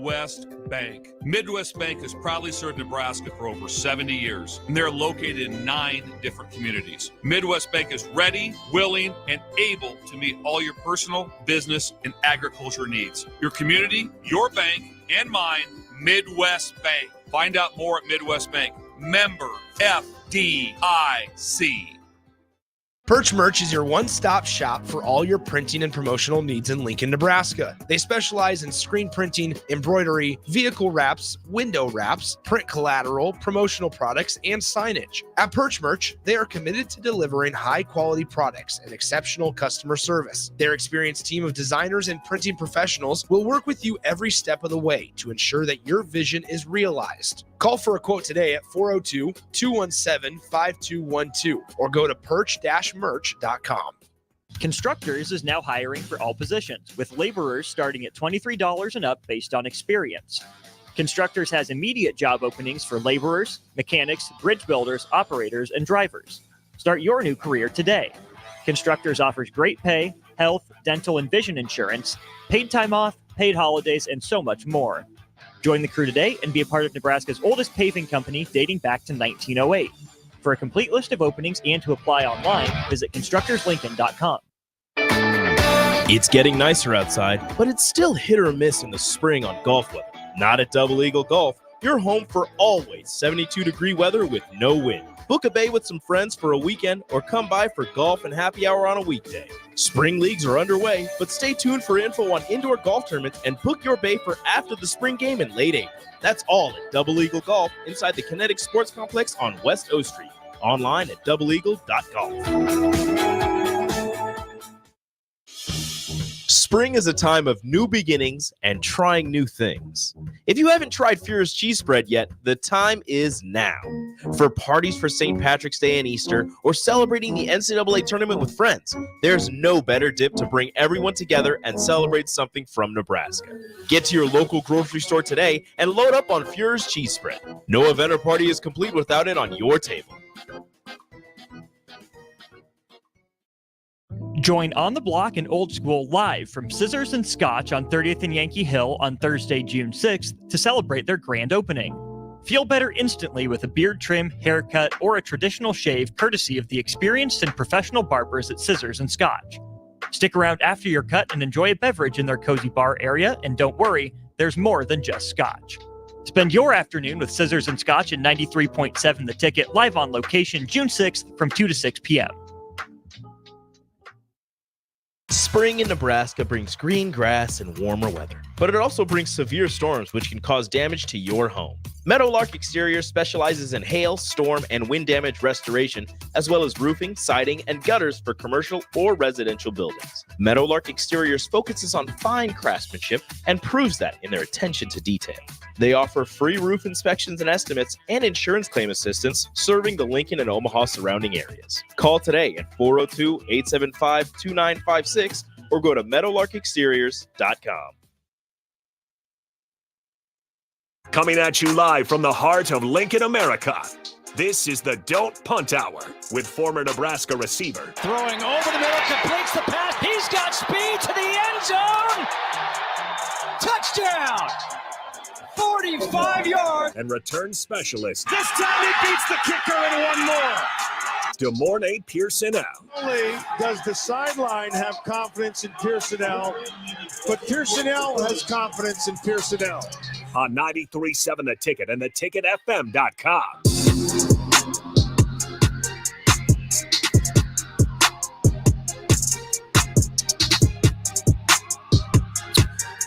Midwest Bank. Midwest Bank has proudly served Nebraska for over 70 years, and they're located in 9 different communities. Midwest Bank is ready, willing, and able to meet all your personal, business, and agriculture needs. Your community, your bank, and mine, Midwest Bank. Find out more at Midwest Bank. Member FDIC. Perch Merch is your one-stop shop for all your printing and promotional needs in Lincoln, Nebraska. They specialize in screen printing, embroidery, vehicle wraps, window wraps, print collateral, promotional products, and signage. At Perch Merch, they are committed to delivering high-quality products and exceptional customer service. Their experienced team of designers and printing professionals will work with you every step of the way to ensure that your vision is realized. Call for a quote today at 402-217-5212 or go to perch-merch.com. Constructors is now hiring for all positions, with laborers starting at $23 and up based on experience. Constructors has immediate job openings for laborers, mechanics, bridge builders, operators, and drivers. Start your new career today. Constructors offers great pay, health, dental, and vision insurance, paid time off, paid holidays, and so much more. Join the crew today and be a part of Nebraska's oldest paving company dating back to 1908. For a complete list of openings and to apply online, visit constructorslincoln.com. It's getting nicer outside, but it's still hit or miss in the spring on golf weather. Not at Double Eagle Golf. You're home for always 72-degree weather with no wind. Book a bay with some friends for a weekend or come by for golf and happy hour on a weekday. Spring leagues are underway, but stay tuned for info on indoor golf tournaments and book your bay for after the spring game in late April. That's all at Double Eagle Golf inside the Kinetic Sports Complex on West O Street. Online at doubleeagle.golf. Spring is a time of new beginnings and trying new things. If you haven't tried Fuhrer's cheese spread yet, the time is now. For parties for St. Patrick's Day and Easter, or celebrating the NCAA tournament with friends, there's no better dip to bring everyone together and celebrate something from Nebraska. Get to your local grocery store today and load up on Fuhrer's cheese spread. No event or party is complete without it on your table. Join On the Block and Old School live from Scissors and Scotch on 30th and Yankee Hill on Thursday, June 6th to celebrate their grand opening. Feel better instantly with a beard trim, haircut, or a traditional shave courtesy of the experienced and professional barbers at Scissors and Scotch. Stick around after your cut and enjoy a beverage in their cozy bar area, and don't worry, there's more than just Scotch. Spend your afternoon with Scissors and Scotch at 93.7 The Ticket, live on location June 6th from 2 to 6 p.m. Spring in Nebraska brings green grass and warmer weather, but it also brings severe storms which can cause damage to your home. Meadowlark Exterior specializes in hail, storm, and wind damage restoration, as well as roofing, siding, and gutters for commercial or residential buildings. Meadowlark Exteriors focuses on fine craftsmanship and proves that in their attention to detail. They offer free roof inspections and estimates and insurance claim assistance, serving the Lincoln and Omaha surrounding areas. Call today at 402-875-2956 or go to meadowlarkexteriors.com. Coming at you live from the heart of Lincoln, America. This is the Don't Punt Hour with former Nebraska receiver. Throwing over the middle, completes the pass. He's got speed to the end zone. Touchdown! 45 yards. And return specialist. This time he beats the kicker in one more. DeMornay Pierson-El. Not only does the sideline have confidence in Pierson-El, but Pierson-El has confidence in Pierson-El. On 93.7 The Ticket and theticketfm.com.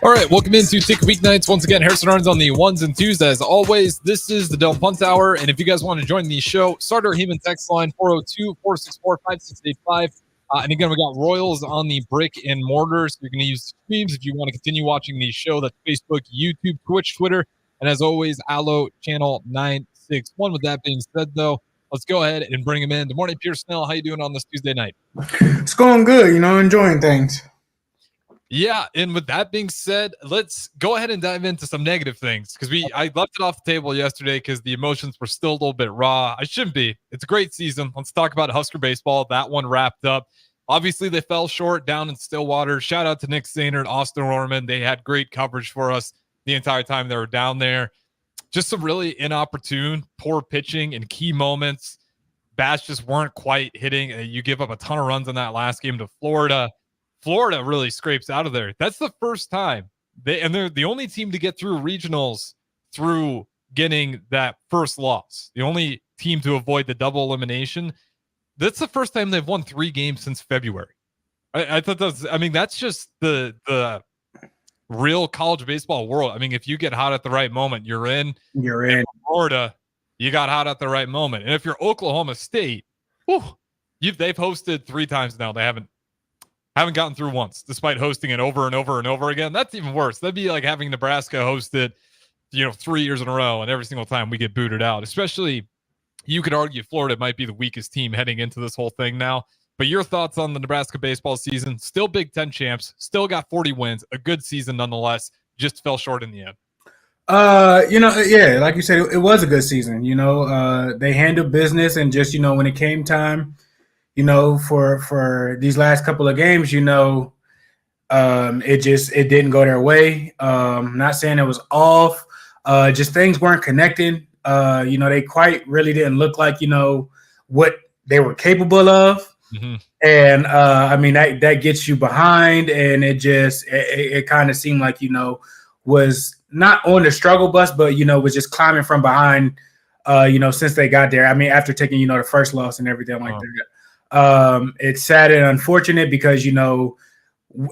All right, welcome into Ticket Weeknights. Once again, Harrison Arns on the ones and twos. As always, this is the Don't Punt Hour. And if you guys want to join the show, start our Heman text line 402-464-5685. And again, we got Royals on the brick and mortar. So you're going to use streams if you want to continue watching the show. That's Facebook, YouTube, Twitch, Twitter. And as always, Allo Channel 961. With that being said, though, let's go ahead and bring him in. Good morning, Pierson-El. How you doing on this Tuesday night? It's going good, enjoying things. Yeah, and with that being said, let's go ahead and dive into some negative things because I left it off the table yesterday because the emotions were still a little bit raw. I shouldn't be. It's a great season. Let's talk about Husker baseball. That one wrapped up. Obviously, they fell short down in Stillwater. Shout out to Nick Sainer and Austin Orman. They had great coverage for us. the entire time they were down there. Just some really inopportune, poor pitching in key moments. Bats just weren't quite hitting. You give up a ton of runs in that last game to Florida. Florida really scrapes out of there. That's the first time they're the only team to get through regionals through getting that first loss. The only team to avoid the double elimination. That's the first time they've won 3 games since February. I thought that's just the real college baseball world. I mean, if you get hot at the right moment, you're in. And Florida, you got hot at the right moment. And if you're Oklahoma State, they've hosted 3 times now. They haven't gotten through once, despite hosting it over and over and over again. That's even worse. That'd be like having Nebraska host it, 3 years in a row, and every single time we get booted out. Especially, you could argue Florida might be the weakest team heading into this whole thing now. But your thoughts on the Nebraska baseball season? Still Big Ten champs, still got 40 wins, a good season nonetheless, just fell short in the end. Like you said, it was a good season. They handled business, and just, when it came time, for these last couple of games, it didn't go their way. Not saying it was off, just things weren't connecting. They quite really didn't look like, what they were capable of. Mm-hmm. And that gets you behind, and it kind of seemed like, was not on the struggle bus, but, was just climbing from behind, since they got there. I mean, after taking, the first loss and everything like that. It's sad and unfortunate because,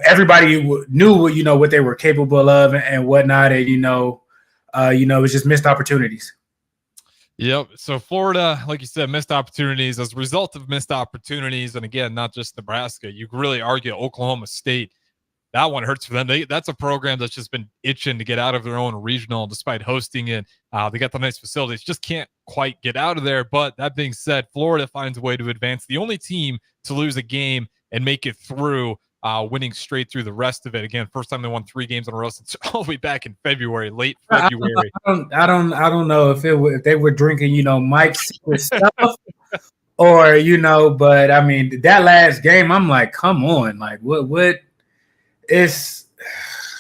everybody knew what they were capable of and whatnot. And, it was just missed opportunities. Yep. So Florida, like you said, missed opportunities. As a result of missed opportunities, and again, not just Nebraska, you could really argue Oklahoma State. That one hurts for them. That's a program that's just been itching to get out of their own regional despite hosting it. They got the nice facilities, just can't quite get out of there. But that being said, Florida finds a way to advance. The only team to lose a game and make it through, winning straight through the rest of it. Again, first time they won 3 games in a row since all the way back in February, late February. I don't know if they were drinking, Mike's secret stuff, or but I mean that last game, I'm like, come on, like what is?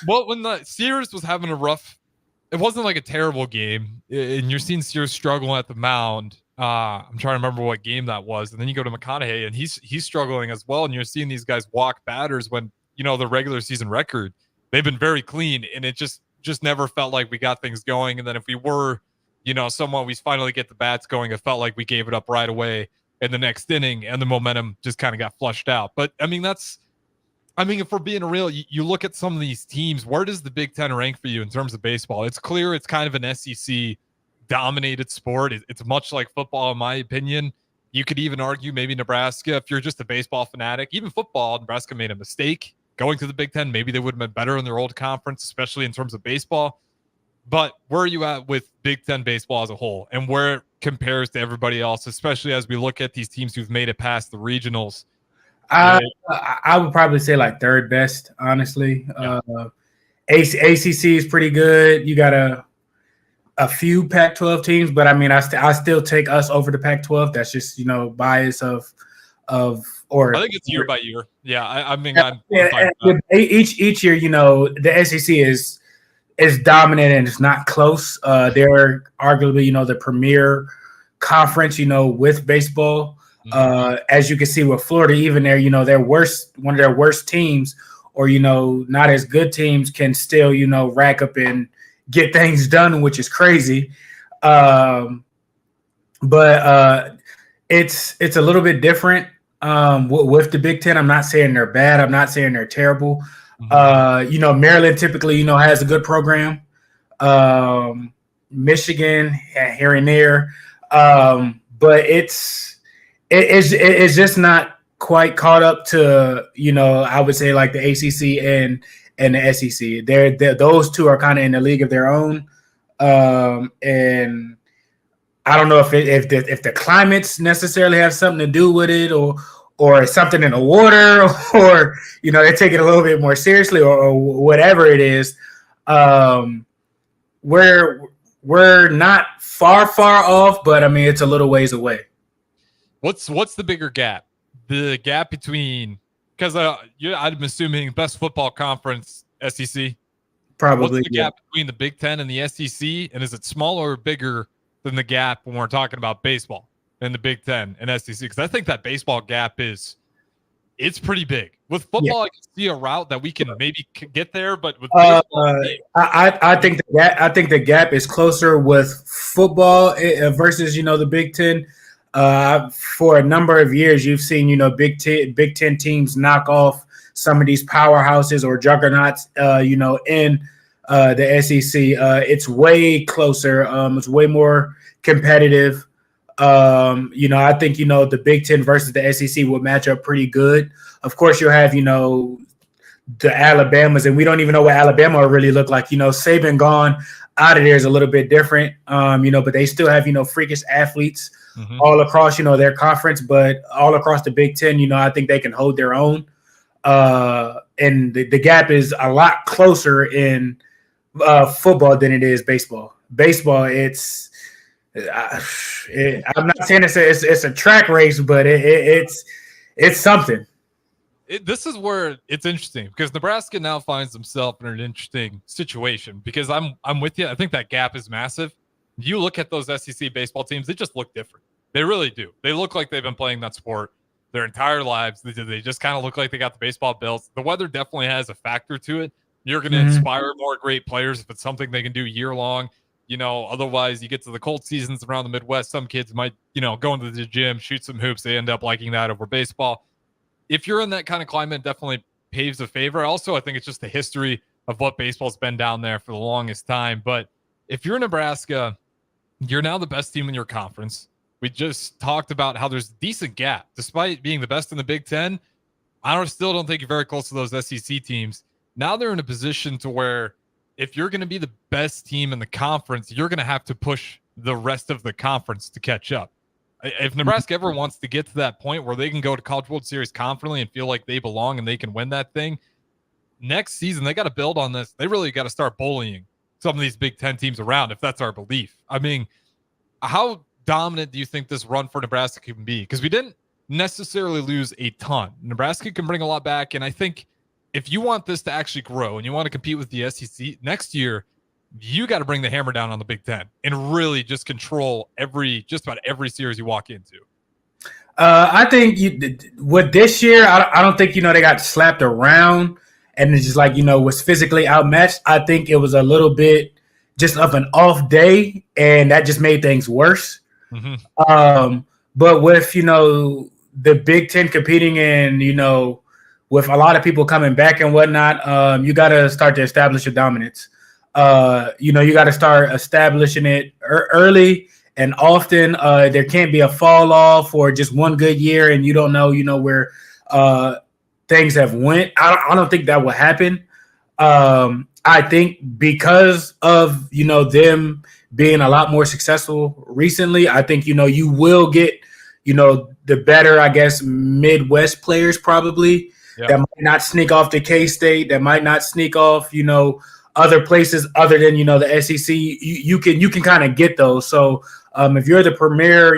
Well, when the Sears was having a rough, it wasn't like a terrible game, and you're seeing Sears struggling at the mound. I'm trying to remember what game that was. And then you go to McConaughey, and he's struggling as well. And you're seeing these guys walk batters when, the regular season record, they've been very clean, and it just never felt like we got things going. And then if we were, somewhat, we finally get the bats going, it felt like we gave it up right away in the next inning, and the momentum just kind of got flushed out. But I mean, if we're being real, you look at some of these teams, where does the Big Ten rank for you in terms of baseball? It's clear it's kind of an SEC dominated sport. It's much like football, in my opinion. You could even argue maybe Nebraska, if you're just a baseball fanatic, even football, Nebraska made a mistake going to the Big Ten. Maybe they would have been better in their old conference, especially in terms of baseball. But where are you at with Big Ten baseball as a whole, and where it compares to everybody else, especially as we look at these teams who've made it past the regionals? I would probably say like third best, honestly. Yeah. ACC is pretty good. You got a few Pac-12 teams, but I mean, I still take us over the Pac-12. That's just, bias of or I think it's year by year. Yeah, each year, the SEC is dominant and it's not close. They're arguably, the premier conference, with baseball. As you can see with Florida, even there, one of their worst teams, or not as good teams, can still rack up and get things done, which is crazy. But it's a little bit different with the Big Ten. I'm not saying they're bad. I'm not saying they're terrible. Maryland typically, has a good program. Michigan here and there. But it's just not quite caught up to, I would say like the ACC and the SEC. Those two are kind of in the league of their own. And I don't know if the climates necessarily have something to do with it, or something in the water, or, they take it a little bit more seriously, or whatever it is. We're not far off, but I mean, it's a little ways away. What's the bigger gap? The gap between, because I'm assuming best football conference, SEC. Probably. What's the gap between the Big Ten and the SEC, and is it smaller or bigger than the gap when we're talking about baseball in the Big Ten and SEC? Because I think that baseball gap it's pretty big. With football, I can see a route that we can maybe get there, but with baseball, I think the gap is closer with football versus the Big Ten. For a number of years, you've seen Big Ten teams knock off some of these powerhouses or juggernauts, in the SEC. It's way closer. It's way more competitive. I think the Big Ten versus the SEC will match up pretty good. Of course, you'll have the Alabamas, and we don't even know what Alabama will really look like. Saban gone out of there is a little bit different. But they still have freakish athletes all across their conference, but all across the Big Ten. I think they can hold their own. And the gap is a lot closer in football than it is baseball. Baseball, I'm not saying it's a track race, but it's something. This is where it's interesting because Nebraska now finds themselves in an interesting situation because I'm with you. I think that gap is massive. You look at those SEC baseball teams, they just look different. They really do. They look like they've been playing that sport their entire lives. They just kind of look like they got the baseball belts. The weather definitely has a factor to it. You're going to inspire more great players if it's something they can do year long. Otherwise you get to the cold seasons around the Midwest. Some kids might, go into the gym, shoot some hoops. They end up liking that over baseball. If you're in that kind of climate, it definitely paves a favor. Also, I think it's just the history of what baseball's been down there for the longest time. But if you're Nebraska, you're now the best team in your conference. We just talked about how there's a decent gap. Despite being the best in the Big Ten, still don't think you're very close to those SEC teams. Now they're in a position to where if you're going to be the best team in the conference, you're going to have to push the rest of the conference to catch up. If Nebraska ever wants to get to that point where they can go to College World Series confidently and feel like they belong and they can win that thing, next season they got to build on this. They really got to start bullying some of these Big Ten teams around if that's our belief. I mean, how dominant do you think this run for Nebraska can be? Because we didn't necessarily lose a ton. Nebraska can bring a lot back, and I think if you want this to actually grow and you want to compete with the SEC next year, you got to bring the hammer down on the Big Ten and really just control just about every series you walk into. I think with this year, I don't think they got slapped around and it's just was physically outmatched. I think it was a little bit just of an off day, and that just made things worse. But with the Big Ten competing and with a lot of people coming back and whatnot, you got to start to establish your dominance. You got to start establishing it early and often. There can't be a fall off or just one good year and you don't know, where things have went. I don't think that will happen. I think because of, them being a lot more successful recently, I think, you will get, the better, I guess, Midwest players probably that might not sneak off to K-State, that might not sneak off, other places other than, the SEC. You can kind of get those. So if you're the premier,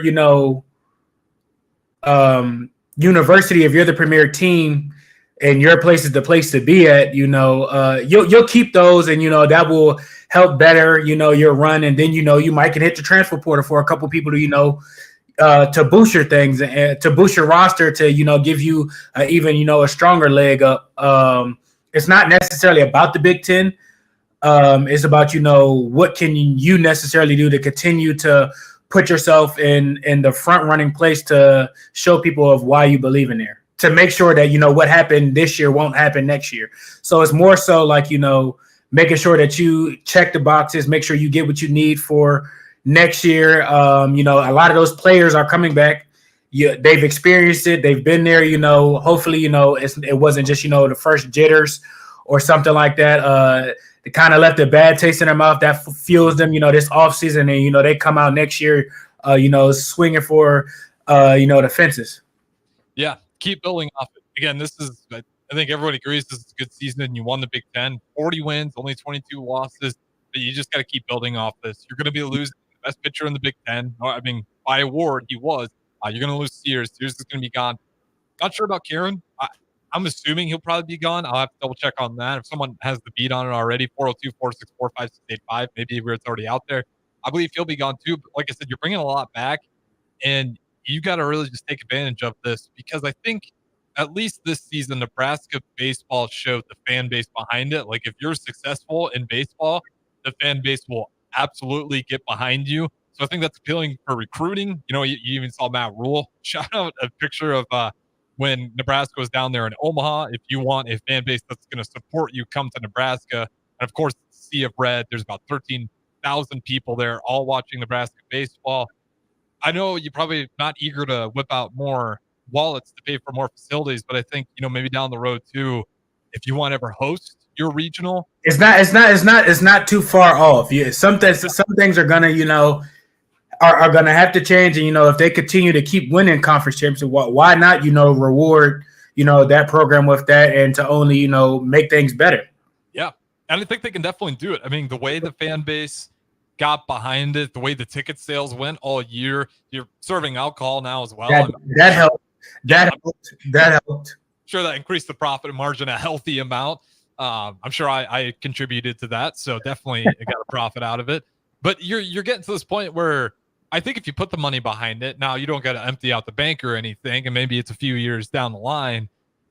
university, if you're the premier team and your place is the place to be at, you'll keep those and, that will help better, your run. And then, you might can hit the transfer portal for a couple people to boost your things and to boost your roster to, give you even, a stronger leg up. It's not necessarily about the Big Ten. It's about, what can you necessarily do to continue to put yourself in the front running place to show people of why you believe in there, to make sure that, what happened this year won't happen next year. So it's more so like, making sure that you check the boxes, make sure you get what you need for next year. A lot of those players are coming back. They've experienced it. They've been there, hopefully, it wasn't just, the first jitters or something like that. They kind of left a bad taste in their mouth that fuels them, this offseason. And, they come out next year, swinging for, the fences. Yeah, keep building off it. Again, I think everybody agrees this is a good season and you won the Big Ten. 40 wins, only 22 losses. But you just got to keep building off this. You're going to be losing the best pitcher in the Big Ten. I mean, by award, he was. You're going to lose Sears. Sears is going to be gone. Not sure about Karen. I'm assuming he'll probably be gone. I'll have to double check on that. If someone has the beat on it already, 402-464-5685, maybe where it's already out there. I believe he'll be gone too. But like I said, you're bringing a lot back, and you got to really just take advantage of this, because I think at least this season, Nebraska baseball showed the fan base behind it. Like, if you're successful in baseball, the fan base will absolutely get behind you. So I think that's appealing for recruiting. You even saw Matt Rule shout out a picture of when Nebraska was down there in Omaha. If you want a fan base that's going to support you, come to Nebraska. And of course, Sea of Red, there's about 13,000 people there all watching Nebraska baseball. I know you're probably not eager to whip out more wallets to pay for more facilities, but I think, maybe down the road too, if you want to ever host your regional, it's not too far off. Yeah, some things are gonna, are gonna have to change, and if they continue to keep winning conference championships, why not, reward, that program with that, and to only, make things better. Yeah, and I think they can definitely do it. I mean, the way the fan base got behind it, the way the ticket sales went all year, you're serving alcohol now as well. That helped. That helped. Sure, that increased the profit margin a healthy amount. I'm sure I contributed to that, so definitely got a profit out of it. But you're getting to this point where I think if you put the money behind it, now you don't got to empty out the bank or anything, and maybe it's a few years down the line,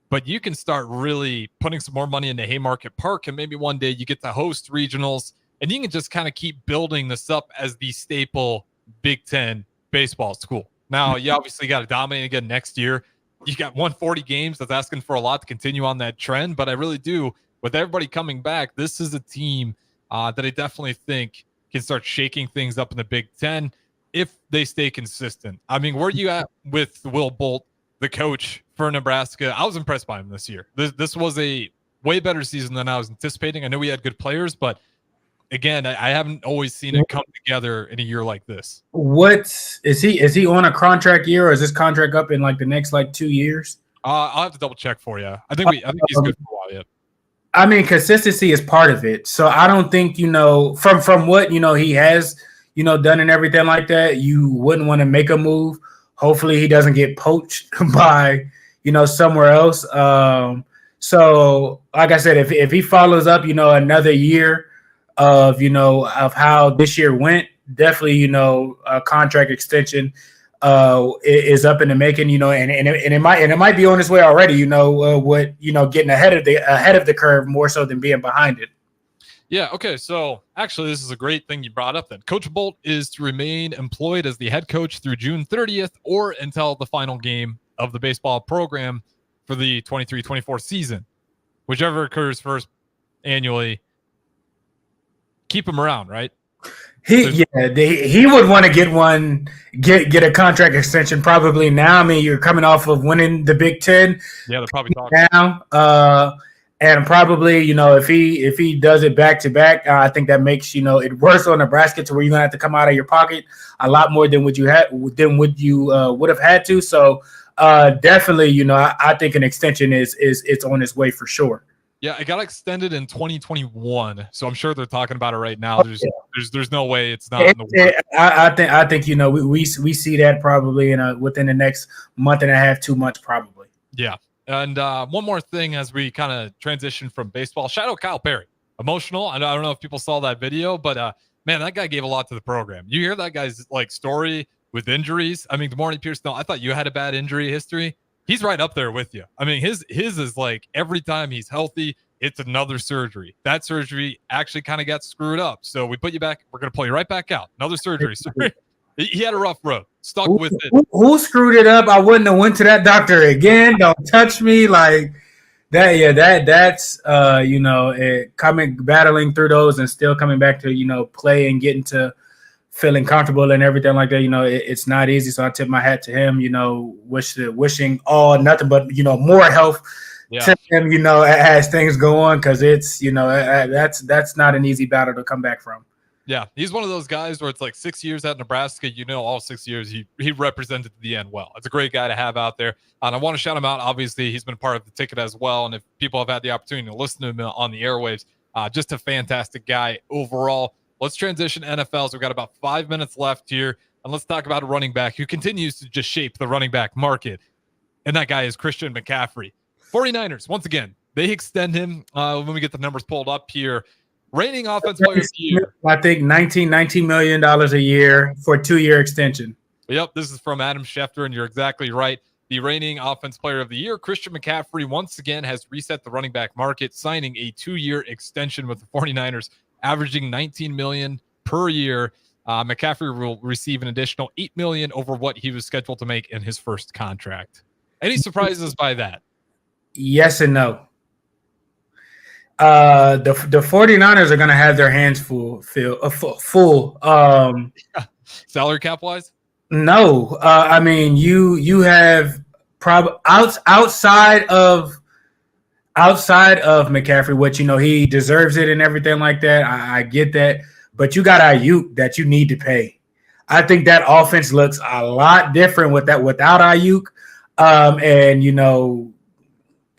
but you can start really putting some more money into Haymarket Park, and maybe one day you get to host regionals, and you can just kind of keep building this up as the staple Big Ten baseball school. Now, you obviously got to dominate again next year. You got 140 games. That's asking for a lot to continue on that trend. But I really do, with everybody coming back, this is a team that I definitely think can start shaking things up in the Big Ten if they stay consistent. I mean, where are you at with Will Bolt, the coach for Nebraska? I was impressed by him this year. This was a way better season than I was anticipating. I know we had good players, but again, I haven't always seen it come together in a year like this. What is he? Is he on a contract year, or is this contract up in the next 2 years? I'll have to double check for you. I think he's good for a while yet. I mean, consistency is part of it. So I don't think from what he has done and everything like that, you wouldn't want to make a move. Hopefully, he doesn't get poached by somewhere else. So like I said, if he follows up another year of how this year went, definitely a contract extension is up in the making, and it might be on its way already, getting ahead of the curve more so than being behind it. Yeah, okay, so actually this is a great thing you brought up then. Coach Bolt is to remain employed as the head coach through June 30th or until the final game of the baseball program for the 23-24 season, whichever occurs first annually. Keep him around, right? He would want to get a contract extension probably now. I mean, you're coming off of winning the Big Ten. Yeah, they're probably talking now. And probably, if he does it back to back, I think that makes it worse on Nebraska, to where you're gonna have to come out of your pocket a lot more than would you would have had to. So definitely, I think an extension is on its way for sure. Yeah, it got extended in 2021, so I'm sure they're talking about it right now. There's no way it's not in the works. I think we see that probably within the next month and a half, 2 months probably. Yeah, and one more thing as we kind of transition from baseball. Shout out Kyle Perry, emotional. I don't know if people saw that video, but man, that guy gave a lot to the program. You hear that guy's story with injuries. I mean, good morning, Pierson-El. I thought you had a bad injury history. He's right up there with you. I mean, his is every time he's healthy, it's another surgery. That surgery actually kind of got screwed up. So we put you back. We're going to pull you right back out. Another surgery. He had a rough road. Stuck with it. Who screwed it up? I wouldn't have went to that doctor again. Don't touch me like that. Yeah, that's battling through those and still coming back to play and getting to feeling comfortable and everything like that. It's not easy. So I tip my hat to him. Wishing all nothing but more health to him. As things go on, because it's that's not an easy battle to come back from. Yeah, he's one of those guys where it's 6 years at Nebraska. All 6 years he represented the end well. It's a great guy to have out there, and I want to shout him out. Obviously, he's been part of the ticket as well. And if people have had the opportunity to listen to him on the airwaves, just a fantastic guy overall. Let's transition to NFL. So we've got about 5 minutes left here, and let's talk about a running back who continues to just shape the running back market, and that guy is Christian McCaffrey. 49ers, once again, they extend him. When we get the numbers pulled up here, reigning offense player of the year. I think $19 million a year for a 2-year extension. Yep, this is from Adam Schefter, and you're exactly right. The reigning offense player of the year, Christian McCaffrey, once again has reset the running back market, signing a 2-year extension with the 49ers, averaging $19 million per year. McCaffrey will receive an additional $8 million over what he was scheduled to make in his first contract. Any surprises by that? Yes and no. The 49ers are going to have their hands full. Salary cap wise? No. I mean, you have outside of McCaffrey, which, he deserves it and everything like that. I get that. But you got Ayuk that you need to pay. I think that offense looks a lot different without Ayuk. And,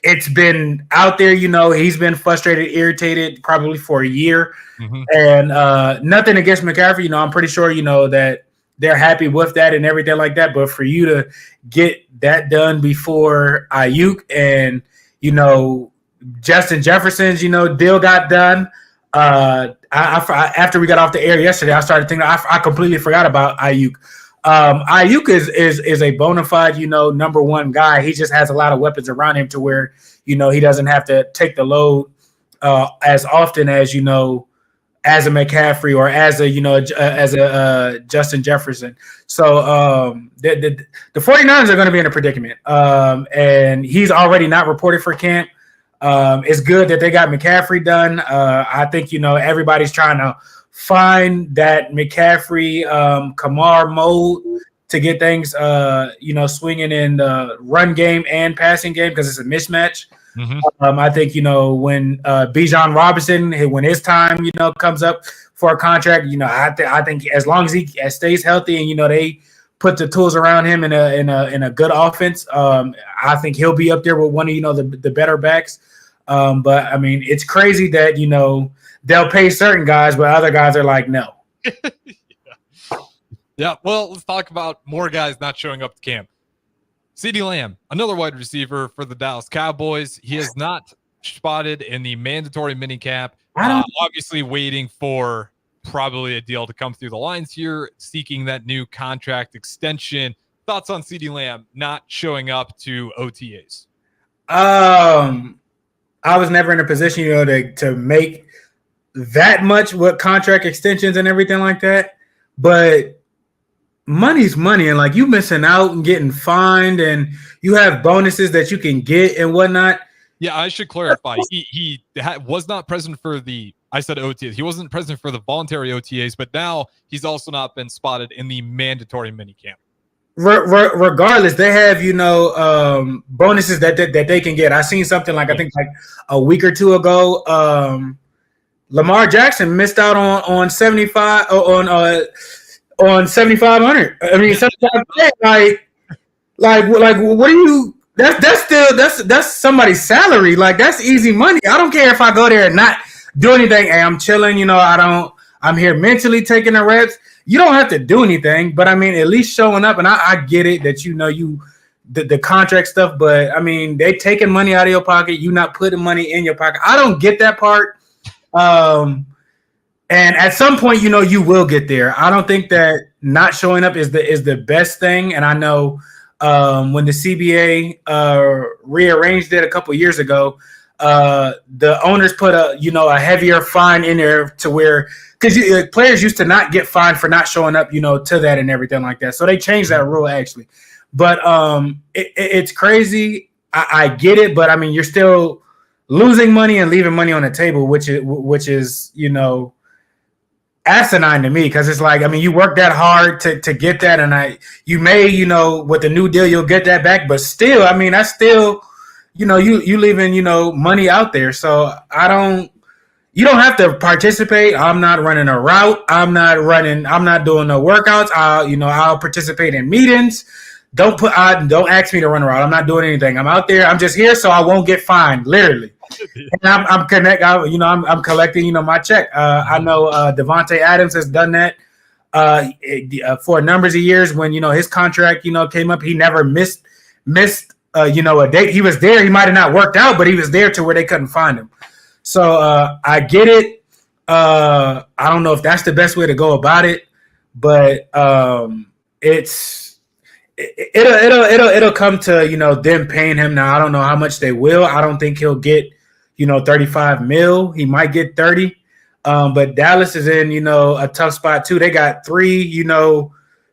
it's been out there, he's been frustrated, irritated probably for a year. Mm-hmm. And nothing against McCaffrey. I'm pretty sure, that they're happy with that and everything like that. But for you to get that done before Ayuk and, Justin Jefferson's, deal got done. After we got off the air yesterday, I started thinking I completely forgot about Ayuk. Ayuk is a bona fide, number one guy. He just has a lot of weapons around him to where, he doesn't have to take the load as often as, as a McCaffrey or as a Justin Jefferson. So the 49ers are going to be in a predicament. And he's already not reported for camp. It's good that they got McCaffrey done. I think, everybody's trying to find that McCaffrey Kamar mode to get things, swinging in the run game and passing game because it's a mismatch. Mm-hmm. I think, when Bijan Robinson, when his time, comes up for a contract, I think as long as he stays healthy and, they put the tools around him in a good offense, I think he'll be up there with one of, the better backs. But I mean, it's crazy that, they'll pay certain guys, but other guys are like, no. Yeah. Well, let's talk about more guys not showing up to camp. CeeDee Lamb, another wide receiver for the Dallas Cowboys. He is not spotted in the mandatory minicap. Obviously waiting for probably a deal to come through the lines here, seeking that new contract extension. Thoughts on CeeDee Lamb not showing up to OTAs? I was never in a position, to make that much with contract extensions and everything like that. But money's money, and like you missing out and getting fined, and you have bonuses that you can get and whatnot. Yeah, I should clarify. He was not present for I said OTAs. He wasn't present for the voluntary OTAs, but now he's also not been spotted in the mandatory minicamp. Regardless, they have bonuses that they can get. I seen something like I think like a week or two ago. Lamar Jackson missed out on 75 on 7,500. I mean, 75. Like what do you? That's somebody's salary. Like that's easy money. I don't care if I go there and not do anything. Hey, I'm chilling. I'm here mentally taking the reps. You don't have to do anything, but I mean, at least showing up. And I get it that the contract stuff, but I mean, they taking money out of your pocket. You not putting money in your pocket. I don't get that part. And at some point, you will get there. I don't think that not showing up is the best thing. And I know when the CBA rearranged it a couple of years ago, the owners put a heavier fine in there to where because players used to not get fined for not showing up, to that and everything like that. So they changed that rule actually. But it's crazy. I get it, but I mean, you're still losing money and leaving money on the table, which is asinine to me because it's like, I mean, you work that hard to get that, and you may, with the new deal, you'll get that back, but still, I mean, that's still, you leaving, money out there. So you don't have to participate. I'm not running a route. I'm not doing no workouts. I'll participate in meetings. Don't ask me to run a route. I'm not doing anything. I'm out there. I'm just here so I won't get fined, literally. And I'm collecting, my check. I know Devontae Adams has done that for numbers of years when, his contract, came up. He never missed a date. He was there. He might have not worked out, but he was there to where they couldn't find him. So I get it. I don't know if that's the best way to go about it, but it'll come to, them paying him. Now, I don't know how much they will. I don't think he'll get, 35 mil. He might get 30. But Dallas is in, a tough spot too. They got 3,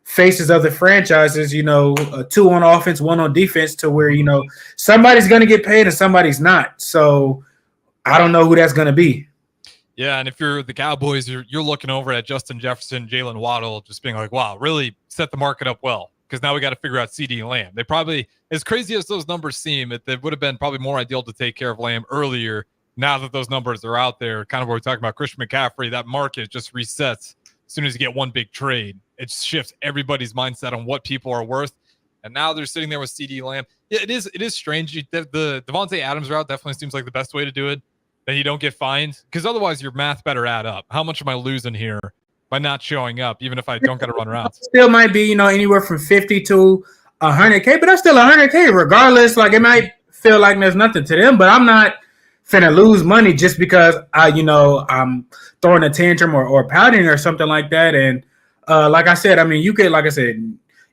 faces of the franchises, 2 on offense, 1 on defense, to where, somebody's going to get paid and somebody's not. So I don't know who that's going to be. Yeah, and if you're the Cowboys, you're looking over at Justin Jefferson, Jalen Waddle, just being like, wow, really set the market up well, because now we got to figure out CD Lamb. They probably, as crazy as those numbers seem, it would have been probably more ideal to take care of Lamb earlier. Now that those numbers are out there, kind of what we're talking about, Christian McCaffrey, that market just resets as soon as you get one big trade. It shifts everybody's mindset on what people are worth. And now they're sitting there with CD Lamb. Yeah, it is strange. The Devontae Adams route definitely seems like the best way to do it. Then you don't get fined, because otherwise your math better add up. How much am I losing here by not showing up, even if I don't get to run routes? Still might be, anywhere from 50 to 100K, but that's still 100K regardless. Like, it might feel like there's nothing to them, but I'm not finna lose money just because I'm throwing a tantrum or pouting or something like that. And like I said,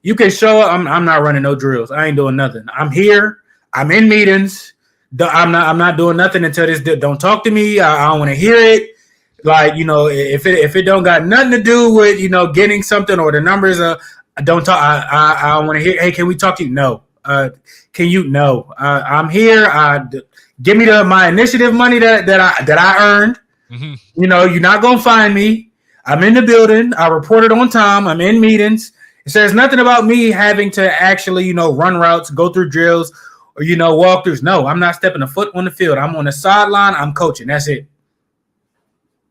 you can show up. I'm not running no drills. I ain't doing nothing. I'm here. I'm in meetings. I'm not doing nothing until this. Don't talk to me. I don't want to hear it. Like, if it don't got nothing to do with getting something or the numbers, don't talk. I don't want to hear. Hey, can we talk to you? No. Can you? No. I'm here. Give me my initiative money that I earned. Mm-hmm. You're not gonna find me. I'm in the building. I reported on time. I'm in meetings. It says nothing about me having to actually run routes, go through drills, or walkthroughs. No, I'm not stepping a foot on the field. I'm on the sideline. I'm coaching. That's it.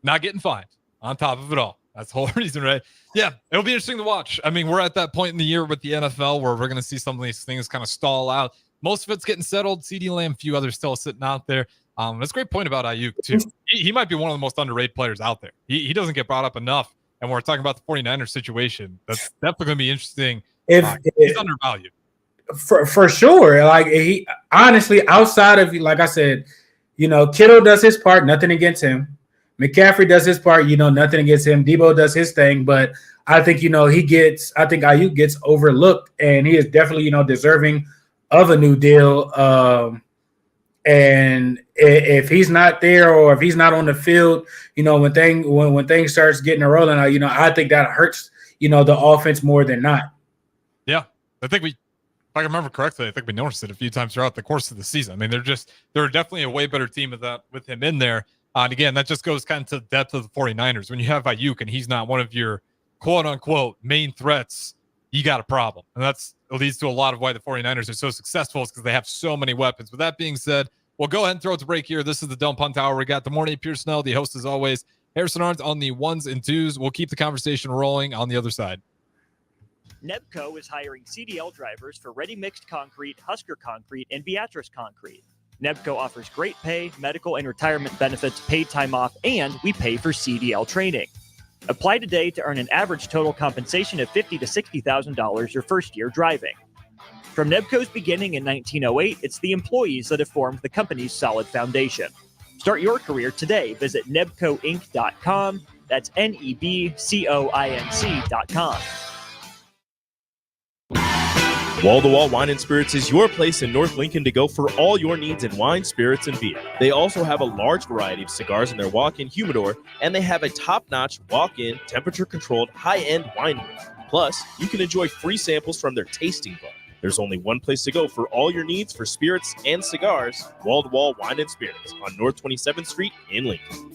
Not getting fined on top of it all. That's the whole reason, right? Yeah, it'll be interesting to watch. We're at that point in the year with the NFL where we're going to see some of these things kind of stall out. Most of it's getting settled. CeeDee Lamb, a few others still sitting out there. That's a great point about Ayuk, too. He might be one of the most underrated players out there. He doesn't get brought up enough. And when we're talking about the 49ers situation, that's definitely going to be interesting. He's undervalued. For sure. Like, he honestly, outside of, like I said, Kittle does his part, nothing against him. McCaffrey does his part, nothing against him. Debo does his thing, but I think, I think Ayuk gets overlooked, and he is definitely, deserving of a new deal. And if he's not there, or if he's not on the field, when things starts getting rolling, I think that hurts, the offense more than not. Yeah. I think if I remember correctly, I think we noticed it a few times throughout the course of the season. They're definitely a way better team with him in there. And again, that just goes kind of to the depth of the 49ers. When you have Ayuk and he's not one of your quote unquote main threats, you got a problem. And it leads to a lot of why the 49ers are so successful, is because they have so many weapons. With that being said, we'll go ahead and throw it to break here. This is the Don't Punt Hour. We got the morning Pierson-El, the host as always, Harrison Arns on the ones and twos. We'll keep the conversation rolling on the other side. Nebco is hiring CDL drivers for ready mixed concrete, Husker concrete, and Beatrice concrete. Nebco offers great pay, medical and retirement benefits, paid time off, and we pay for CDL training. Apply today to earn an average total compensation of $50,000 to $60,000 your first year driving. From Nebco's beginning in 1908, it's the employees that have formed the company's solid foundation. Start your career today. Visit nebcoinc.com. That's NEBCOINC.com. Wall-to-Wall Wine & Spirits is your place in North Lincoln to go for all your needs in wine, spirits, and beer. They also have a large variety of cigars in their walk-in humidor, and they have a top-notch walk-in, temperature-controlled, high-end wine room. Plus, you can enjoy free samples from their tasting bar. There's only one place to go for all your needs for spirits and cigars: Wall-to-Wall Wine & Spirits on North 27th Street in Lincoln.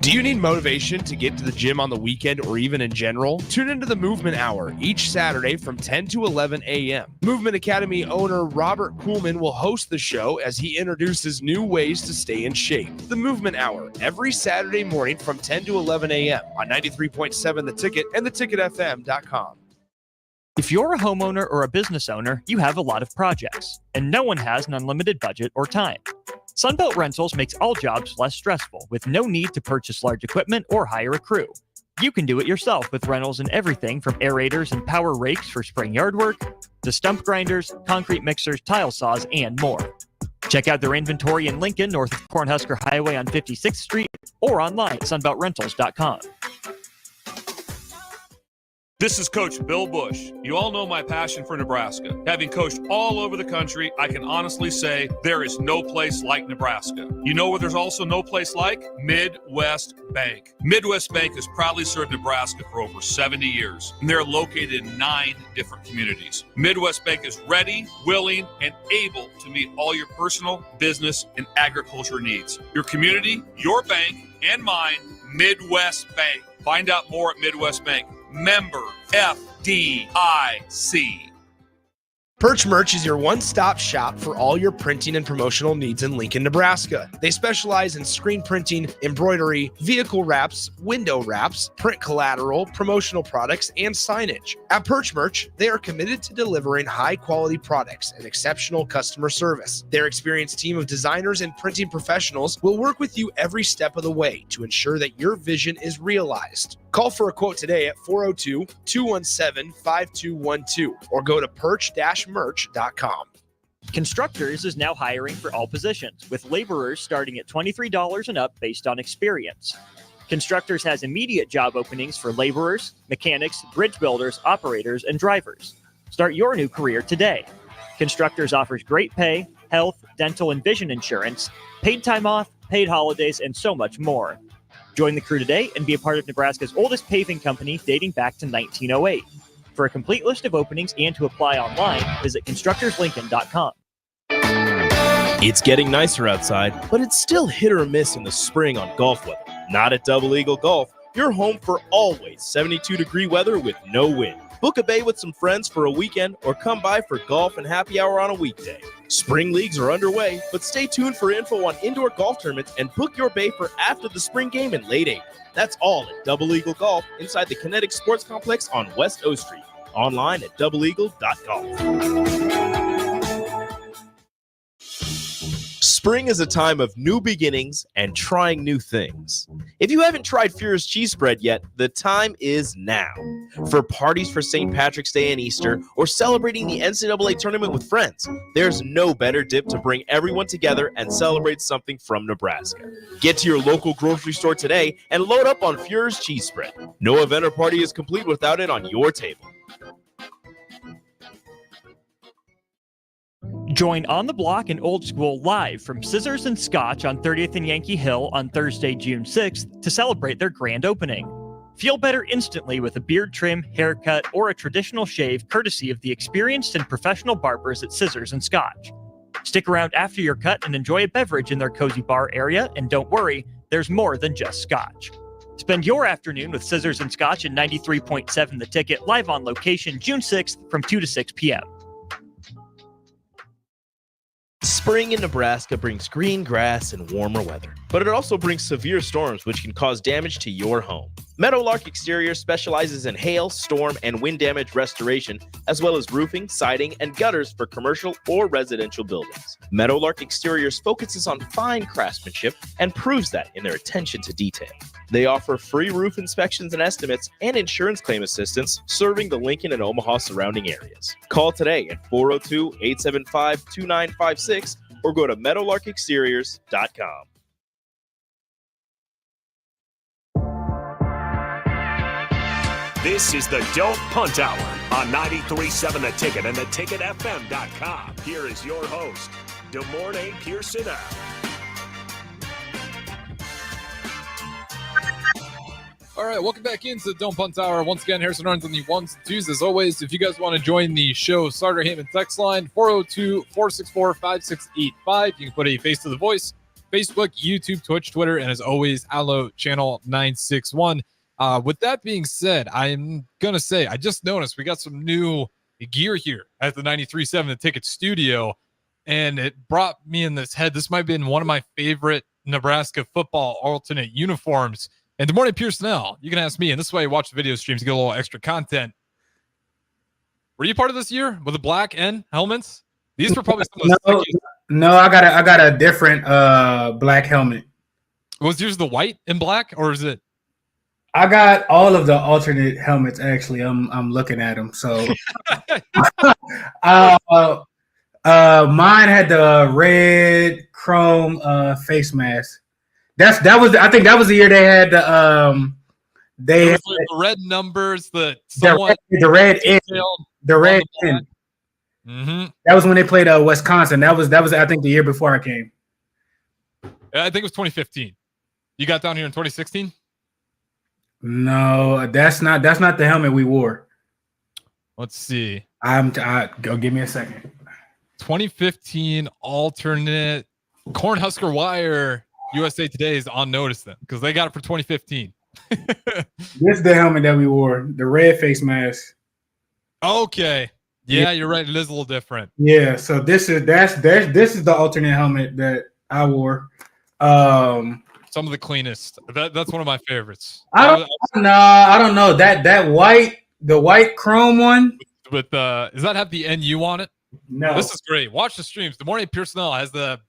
Do you need motivation to get to the gym on the weekend or even in general? Tune into the Movement Hour each Saturday from 10 to 11 a.m. Movement Academy owner Robert Kuhlman will host the show as he introduces new ways to stay in shape. The Movement Hour, every Saturday morning from 10 to 11 a.m. on 93.7 The Ticket and theticketfm.com. If you're a homeowner or a business owner, you have a lot of projects, and no one has an unlimited budget or time. Sunbelt Rentals makes all jobs less stressful with no need to purchase large equipment or hire a crew. You can do it yourself with rentals and everything from aerators and power rakes for spring yard work to stump grinders, concrete mixers, tile saws, and more. Check out their inventory in Lincoln, north of Cornhusker Highway on 56th Street, or online at sunbeltrentals.com. This is Coach Bill Bush. You all know my passion for Nebraska. Having coached all over the country, I can honestly say there is no place like Nebraska. You know where there's also no place like? Midwest Bank. Midwest Bank has proudly served Nebraska for over 70 years, and they're located in 9 different communities. Midwest Bank is ready, willing, and able to meet all your personal, business, and agriculture needs. Your community, your bank, and mine, Midwest Bank. Find out more at Midwest Bank. Member FDIC. Perch Merch is your one-stop shop for all your printing and promotional needs in Lincoln, Nebraska. They specialize in screen printing, embroidery, vehicle wraps, window wraps, print collateral, promotional products, and signage. At Perch Merch, they are committed to delivering high-quality products and exceptional customer service. Their experienced team of designers and printing professionals will work with you every step of the way to ensure that your vision is realized. Call for a quote today at 402-217-5212 or go to perch-merch.com. Constructors is now hiring for all positions, with laborers starting at $23 and up based on experience. Constructors has immediate job openings for laborers, mechanics, bridge builders, operators, and drivers. Start your new career today. Constructors offers great pay, health, dental, and vision insurance, paid time off, paid holidays, and so much more. Join the crew today and be a part of Nebraska's oldest paving company dating back to 1908. For a complete list of openings and to apply online, visit constructorslincoln.com. It's getting nicer outside, but it's still hit or miss in the spring on golf weather. Not at Double Eagle Golf. You're home for always 72-degree weather with no wind. Book a bay with some friends for a weekend or come by for golf and happy hour on a weekday. Spring leagues are underway, but stay tuned for info on indoor golf tournaments and book your bay for after the spring game in late April. That's all at Double Eagle Golf inside the Kinetic Sports Complex on West O Street. Online at doubleeagle.golf. Spring is a time of new beginnings and trying new things. If you haven't tried Fuhrer's cheese spread yet, the time is now. For parties for St. Patrick's Day and Easter, or celebrating the NCAA tournament with friends, there's no better dip to bring everyone together and celebrate something from Nebraska. Get to your local grocery store today and load up on Fuhrer's cheese spread. No event or party is complete without it on your table. Join On the Block and Old School live from Scissors and Scotch on 30th and Yankee Hill on Thursday, June 6th to celebrate their grand opening. Feel better instantly with a beard trim, haircut, or a traditional shave courtesy of the experienced and professional barbers at Scissors and Scotch. Stick around after your cut and enjoy a beverage in their cozy bar area, and don't worry, there's more than just Scotch. Spend your afternoon with Scissors and Scotch at 93.7 The Ticket, live on location June 6th from 2 to 6 p.m. Spring in Nebraska brings green grass and warmer weather, but it also brings severe storms which can cause damage to your home. Meadowlark Exterior specializes in hail, storm, and wind damage restoration, as well as roofing, siding, and gutters for commercial or residential buildings. Meadowlark Exteriors focuses on fine craftsmanship and proves that in their attention to detail. They offer free roof inspections and estimates and insurance claim assistance, serving the Lincoln and Omaha surrounding areas. Call today at 402-875-2956 or go to meadowlarkexteriors.com. This is the Don't Punt Hour on 93.7 The Ticket and theticketfm.com. Here is your host, Demorne Pierson-El. All right, welcome back into the Don't Punt Hour. Once again, Harrison runs on the ones and twos. As always, if you guys want to join the show, Starter Heyman text line 402-464-5685. You can put a face to the voice, Facebook, YouTube, Twitch, Twitter, and as always, Allo Channel 961. With that being said, I'm going to say, I just noticed we got some new gear here at the 93.7 The Ticket studio, and it brought me in this head. This might have been one of my favorite Nebraska football alternate uniforms. And good morning, Pierson-El. You can ask me, and this way you watch the video streams to get a little extra content. Were you part of this year with the black and helmets? These were probably some of the No, I got a different black helmet. Was yours the white and black, or is it? I got all of the alternate helmets. Actually, I'm looking at them. So, mine had the red chrome face mask. I think that was the year they had It was like the red numbers, the red end, the red end. Mm-hmm. That was when they played Wisconsin. That was I think the year before I came. I think it was 2015. You got down here in 2016? No, that's not the helmet we wore. Let's see. Go give me a second. 2015 alternate Cornhusker Wire USA Today is on notice then because they got it for 2015. This is the helmet that we wore, the red face mask. Okay. Yeah, you're right. It is a little different. Yeah, so this is the alternate helmet that I wore. Some of the cleanest. That's one of my favorites. I don't know. The white chrome one. With does that have the NU on it? No. This is great. Watch the streams. The morning Pierson-El has the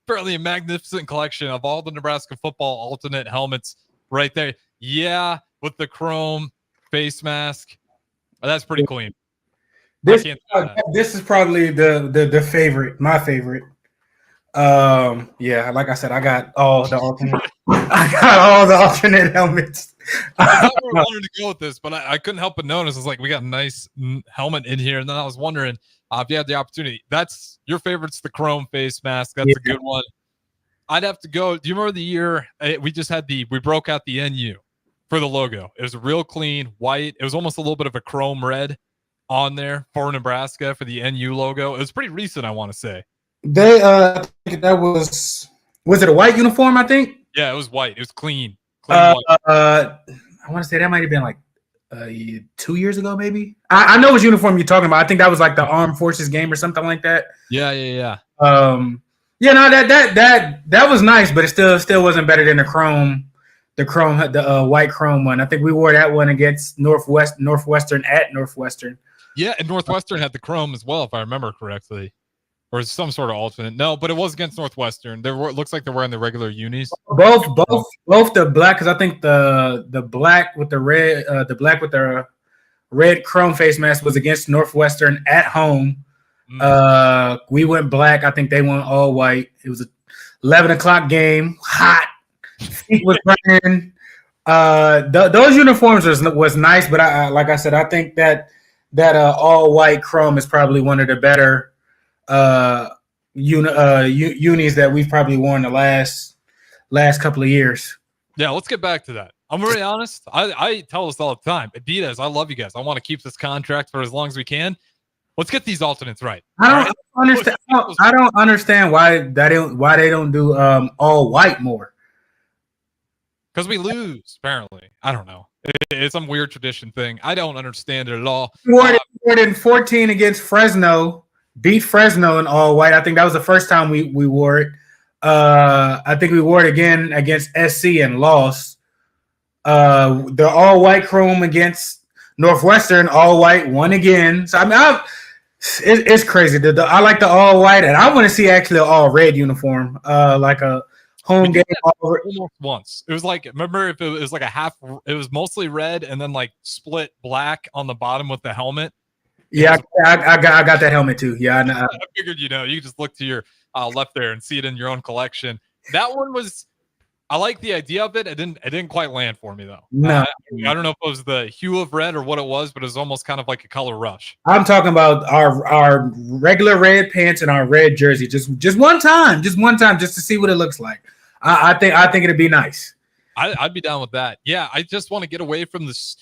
apparently a magnificent collection of all the Nebraska football alternate helmets right there. Yeah, with the chrome face mask. That's pretty clean. This is probably the favorite, my favorite. Yeah, like I said, I got all the alternate helmets. I thought we wanted to go with this, but I couldn't help but notice. It's like we got a nice helmet in here, and then I was wondering if you had the opportunity. That's your favorite's the chrome face mask. That's a good one. I'd have to go. Do you remember the year we broke out the NU for the logo? It was real clean white. It was almost a little bit of a chrome red on there for Nebraska for the NU logo. It was pretty recent, I want to say. I think that was it a white uniform, I think? Yeah, it was white. It was clean white. I want to say that might have been like 2 years ago, maybe. I know which uniform you're talking about. I think that was like the Armed Forces game or something like that. Yeah. Yeah, no, that was nice, but it still wasn't better than the white chrome one. I think we wore that one against Northwestern at Northwestern. Yeah, and Northwestern had the chrome as well, if I remember correctly. Or some sort of alternate. No, but it was against Northwestern. It looks like they're wearing the regular unis. Both the black, because I think the black with the red, red chrome face mask was against Northwestern at home. We went black. I think they went all white. It was a 11 o'clock game, hot. Feet was burning. Those uniforms was nice, but like I said, I think that all white chrome is probably one of the better unis that we've probably worn the last couple of years. Yeah, let's get back to that. I'm really honest. I tell us all the time, Adidas, I love you guys. I want to keep this contract for as long as we can. Let's get these alternates right. I don't understand why they don't do all white more. Because we lose, apparently. I don't know. It's some weird tradition thing. I don't understand it at all. We wore it in 14 against Fresno. Beat Fresno in all white. I think that was the first time we wore it. I think we wore it again against SC and lost. The all white chrome against Northwestern, all white, won again. So I mean, it's crazy. I like the all white, and I want to see actually an all red uniform, like a home game. Almost once. It was like, remember if it was like a half? It was mostly red and then like split black on the bottom with the helmet. Yeah, I got that helmet too. Yeah, I figured you just look to your left there and see it in your own collection. That one was, I like the idea of it. It didn't quite land for me though. No, I don't know if it was the hue of red or what it was, but it was almost kind of like a color rush. I'm talking about our regular red pants and our red jersey. Just one time, just to see what it looks like. I think it'd be nice. I'd be down with that. Yeah, I just want to get away from this.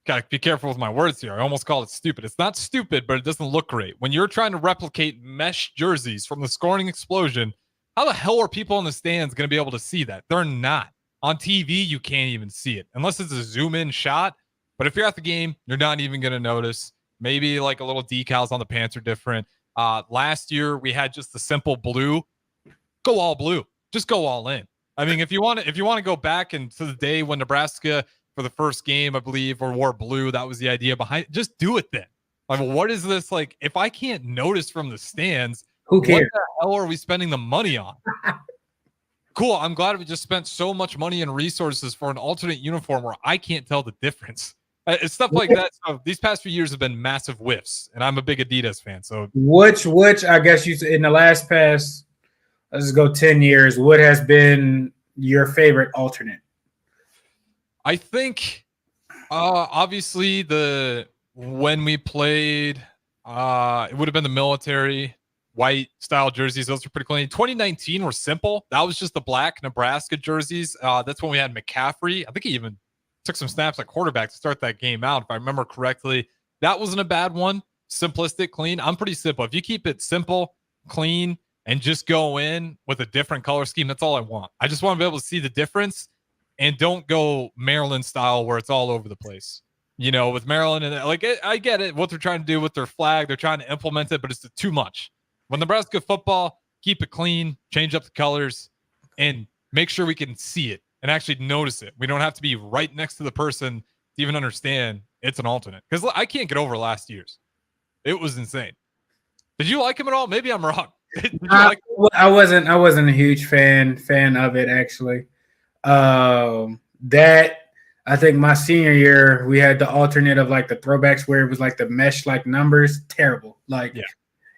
Gotta be careful with my words here. I almost call it stupid. It's not stupid, but it doesn't look great. When you're trying to replicate mesh jerseys from the scoring explosion, how the hell are people in the stands going to be able to see that? They're not. On TV, you can't even see it unless it's a zoom-in shot. But if you're at the game, you're not even going to notice. Maybe like a little decals on the pants are different. Last year, we had just the simple blue. Go all blue. Just go all in. I mean, if you want to go back into the day when Nebraska – for the first game, I believe, or wore blue. That was the idea behind it. Just do it then. I mean, what is this like? If I can't notice from the stands, who cares? What the hell are we spending the money on? Cool. I'm glad we just spent so much money and resources for an alternate uniform where I can't tell the difference. It's stuff like that. So these past few years have been massive whiffs, and I'm a big Adidas fan. So which I guess you in the last past, let's go 10 years, what has been your favorite alternate? I think obviously when we played, it would have been the military white style jerseys. Those were pretty clean. 2019 were simple. That was just the black Nebraska jerseys. That's when we had McCaffrey. I think he even took some snaps at quarterback to start that game out, if I remember correctly. That wasn't a bad one. Simplistic, clean. I'm pretty simple. If you keep it simple, clean, and just go in with a different color scheme, that's all I want. I just want to be able to see the difference, and don't go Maryland style where it's all over the place. With Maryland, and I get it, what they're trying to do with their flag. They're trying to implement it, but it's too much. When Nebraska football, keep it clean, change up the colors, and make sure we can see it and actually notice it. We don't have to be right next to the person to even understand it's an alternate. Because I can't get over last year's. It was insane. Did you like him at all? Maybe I'm wrong. I wasn't a huge fan of it, actually. That I think my senior year we had the alternate of like the throwbacks where it was like the mesh like numbers. Terrible.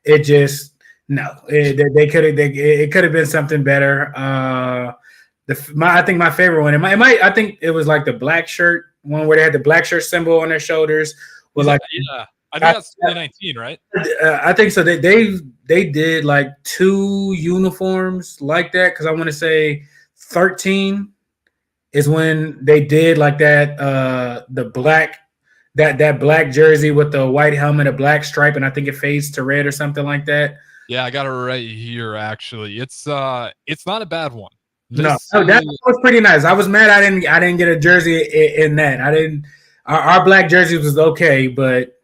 It just it could have been something better. I think my favorite one, I think it was like the black shirt one where they had the black shirt symbol on their shoulders with I think that's 2019, right? I think so. They did like 2 uniforms like that, because I want to say 13 is when they did like that the black that black jersey with the white helmet, a black stripe, and I think it fades to red or something like that. Yeah, I got it right here. Actually, it's not a bad one. That was pretty nice. I was mad I didn't get a jersey in that. I didn't. Our black jersey was okay, but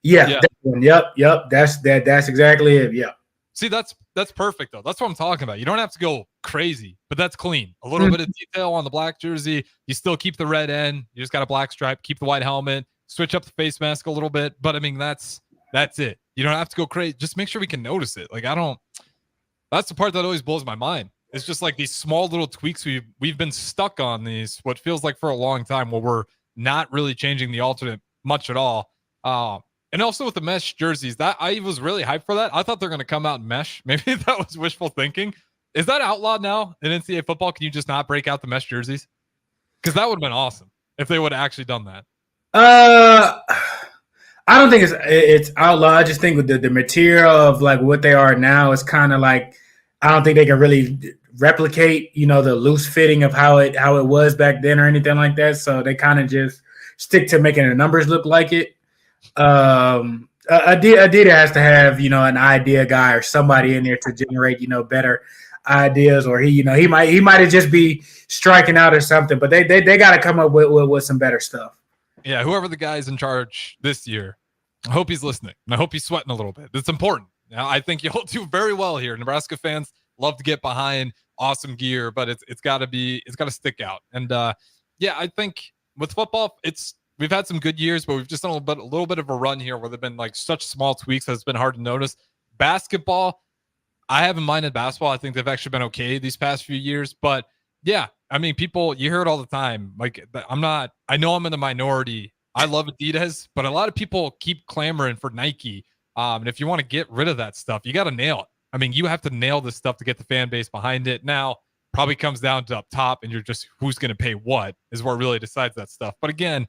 yeah. That one. Yep. That's exactly it. Yep. See, that's perfect though. That's what I'm talking about. You don't have to go crazy, but that's clean. A little bit of detail on the black jersey. You still keep the red end. You just got a black stripe. Keep the white helmet. Switch up the face mask a little bit. But I mean, that's it. You don't have to go crazy. Just make sure we can notice it. That's the part that always blows my mind. It's just like these small little tweaks we've been stuck on these, what feels like for a long time, where we're not really changing the alternate much at all. And also with the mesh jerseys, that I was really hyped for that. I thought they're going to come out in mesh. Maybe that was wishful thinking. Is that outlawed now in NCAA football? Can you just not break out the mesh jerseys? Because that would have been awesome if they would have actually done that. I don't think it's outlawed. I just think with the material of like what they are now, it's kind of like, I don't think they can really replicate, the loose fitting of how it was back then or anything like that. So they kind of just stick to making the numbers look like it. Adidas has to have, an idea guy or somebody in there to generate, better ideas, or he might have just be striking out or something, but they got to come up with some better stuff. Yeah, whoever the guy is in charge this year, I hope he's listening, and I hope he's sweating a little bit. It's important. Now, I think you'll do very well here. Nebraska fans love to get behind awesome gear, but it's got to stick out. And I think with football, we've had some good years, but we've just done a little bit of a run here where there've been like such small tweaks that it's been hard to notice. Basketball, I haven't minded basketball. I think they've actually been okay these past few years, but yeah, I mean, people, you hear it all the time. Like, I know I'm in the minority. I love Adidas, but a lot of people keep clamoring for Nike. And if you want to get rid of that stuff, you got to nail it. I mean, you have to nail this stuff to get the fan base behind it. Now, probably comes down to up top, and you're just who's going to pay what is what really decides that stuff. But again,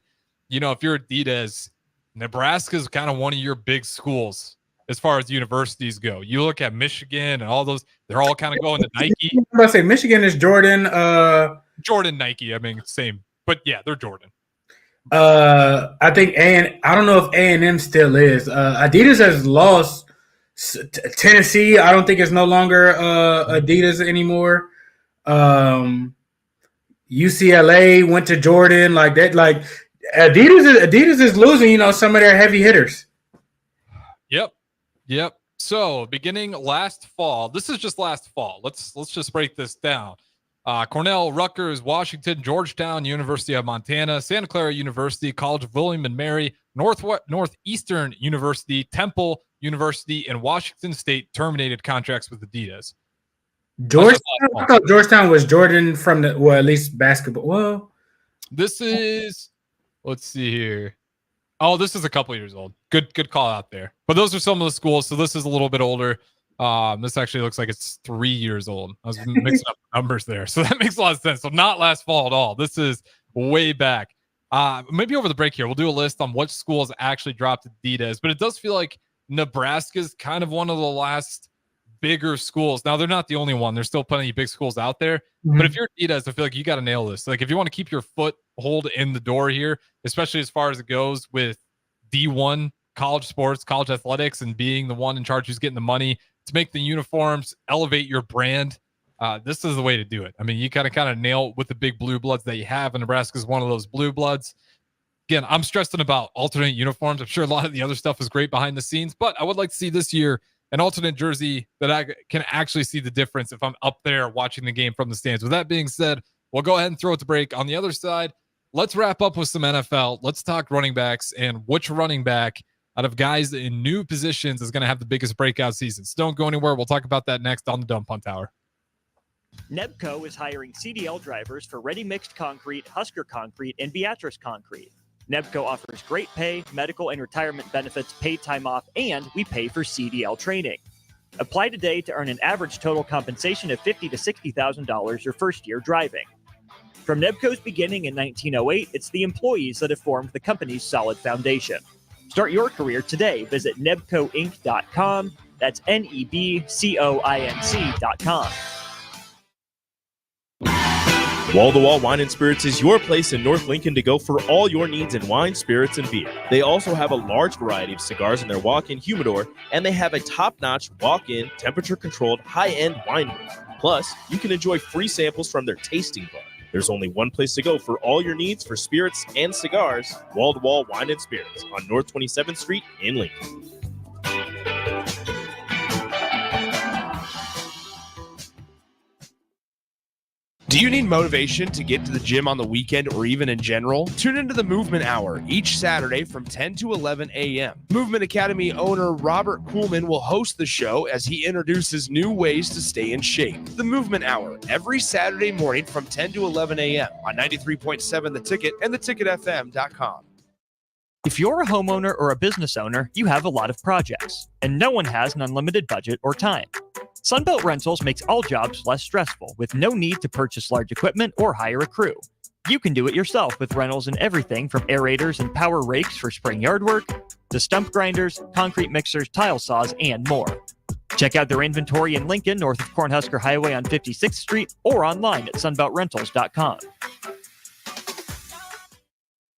if you're Adidas, Nebraska is kind of one of your big schools as far as universities go. You look at Michigan and all those; they're all kind of going to Nike. I'm about to say Michigan is Jordan. Jordan Nike. I mean, same, but yeah, they're Jordan. I think I don't know if A&M still is. Adidas has lost Tennessee. I don't think it's no longer Adidas anymore. UCLA went to Jordan like that. Like Adidas is losing, some of their heavy hitters. Yep. So beginning last fall, this is just last fall. Let's just break this down. Cornell, Rutgers, Washington, Georgetown, University of Montana, Santa Clara University, College of William and Mary, Northeastern University, Temple University, and Washington State terminated contracts with Adidas. Georgetown? I thought Georgetown was Jordan from the, well, at least basketball. Well, this is, let's see here. Oh, this is a couple years old. Good call out there. But those are some of the schools. So this is a little bit older. This actually looks like it's 3 years old. I was mixing up numbers there. So that makes a lot of sense. So not last fall at all. This is way back. Maybe over the break here, we'll do a list on what schools actually dropped Adidas. But it does feel like Nebraska's kind of one of the last bigger schools. Now, they're not the only one. There's still plenty of big schools out there. Mm-hmm. But if you're Adidas, I feel like you got to nail this. Like, if you want to keep your foothold in the door here, especially as far as it goes with D1 college sports, college athletics, and being the one in charge who's getting the money to make the uniforms, elevate your brand, this is the way to do it. I mean, you kind of nail with the big blue bloods that you have, and Nebraska is one of those blue bloods. Again, I'm stressing about alternate uniforms. I'm sure a lot of the other stuff is great behind the scenes, but I would like to see this year an alternate jersey that I can actually see the difference if I'm up there watching the game from the stands. With that being said, we'll go ahead and throw it to break. On the other side, let's wrap up with some NFL. Let's talk running backs and which running back out of guys in new positions is going to have the biggest breakout season. So don't go anywhere. We'll talk about that next on the Dump Punt Hour. Nebco is hiring CDL drivers for Ready Mixed Concrete, Husker Concrete, and Beatrice Concrete. Nebco offers great pay, medical and retirement benefits, paid time off, and we pay for CDL training. Apply today to earn an average total compensation of $50,000 to $60,000 your first year driving. From Nebco's beginning in 1908, it's the employees that have formed the company's solid foundation. Start your career today. Visit nebcoinc.com. That's NEBCOINC.com. Wall-to-Wall Wine & Spirits is your place in North Lincoln to go for all your needs in wine, spirits, and beer. They also have a large variety of cigars in their walk-in humidor, and they have a top-notch walk-in, temperature-controlled, high-end wine room. Plus, you can enjoy free samples from their tasting bar. There's only one place to go for all your needs for spirits and cigars, Wall-to-Wall Wine & Spirits on North 27th Street in Lincoln. Do you need motivation to get to the gym on the weekend or even in general? Tune into the Movement Hour each Saturday from 10 to 11 a.m. Movement Academy owner Robert Kuhlman will host the show as he introduces new ways to stay in shape. The Movement Hour every Saturday morning from 10 to 11 a.m. on 93.7 The Ticket and theticketfm.com. If you're a homeowner or a business owner, you have a lot of projects, and no one has an unlimited budget or time. Sunbelt Rentals makes all jobs less stressful with no need to purchase large equipment or hire a crew. You can do it yourself with rentals and everything from aerators and power rakes for spring yard work to stump grinders, concrete mixers, tile saws, and more. Check out their inventory in Lincoln, north of Cornhusker Highway on 56th Street, or online at sunbeltrentals.com.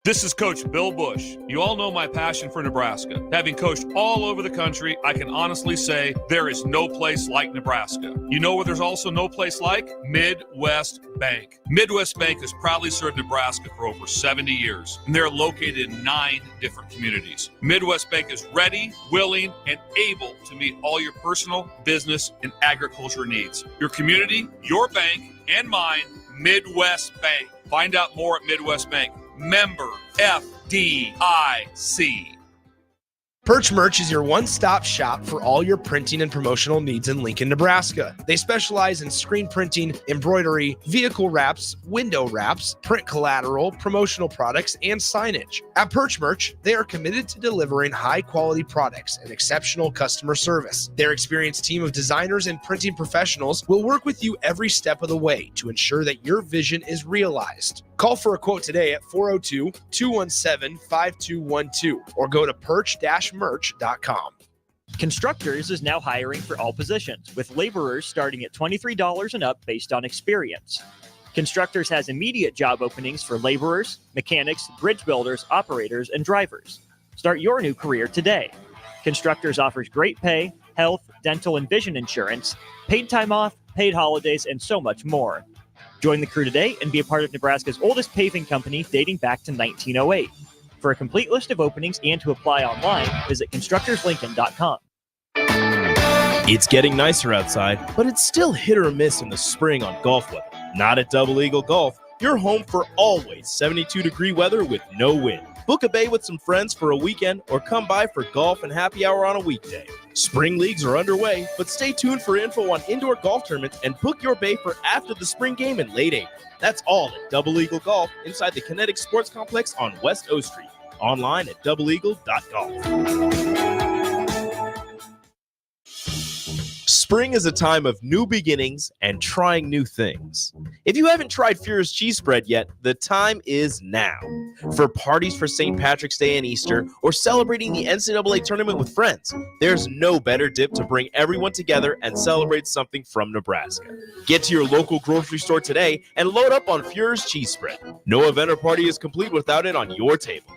This is Coach Bill Bush. You all know my passion for Nebraska. Having coached all over the country, I can honestly say there is no place like Nebraska. You know where there's also no place like? Midwest Bank. Midwest Bank has proudly served Nebraska for over 70 years, and they're located in 9 different communities. Midwest Bank is ready, willing, and able to meet all your personal, business, and agriculture needs. Your community, your bank, and mine, Midwest Bank. Find out more at Midwest Bank. Member FDIC. Perch Merch is your one-stop shop for all your printing and promotional needs in Lincoln, Nebraska. They specialize in screen printing, embroidery, vehicle wraps, window wraps, print collateral, promotional products, and signage. At Perch Merch, they are committed to delivering high-quality products and exceptional customer service. Their experienced team of designers and printing professionals will work with you every step of the way to ensure that your vision is realized. Call for a quote today at 402-217-5212 or go to perch-merch.com. Constructors is now hiring for all positions, with laborers starting at $23 and up based on experience. Constructors has immediate job openings for laborers, mechanics, bridge builders, operators, and drivers. Start your new career today. Constructors offers great pay, health, dental, and vision insurance, paid time off, paid holidays, and so much more. Join the crew today and be a part of Nebraska's oldest paving company dating back to 1908. For a complete list of openings and to apply online, visit constructorslincoln.com. It's getting nicer outside, but it's still hit or miss in the spring on golf weather. Not at Double Eagle Golf. You're home for always 72-degree weather with no wind. Book a bay with some friends for a weekend or come by for golf and happy hour on a weekday. Spring leagues are underway, but stay tuned for info on indoor golf tournaments and book your bay for after the spring game in late April. That's all at Double Eagle Golf inside the Kinetic Sports Complex on West O Street. Online at doubleeagle.golf. Spring is a time of new beginnings and trying new things. If you haven't tried Furious Cheese Spread yet, the time is now. For parties for St. Patrick's Day and Easter, or celebrating the NCAA tournament with friends, there's no better dip to bring everyone together and celebrate something from Nebraska. Get to your local grocery store today and load up on Furious Cheese Spread. No event or party is complete without it on your table.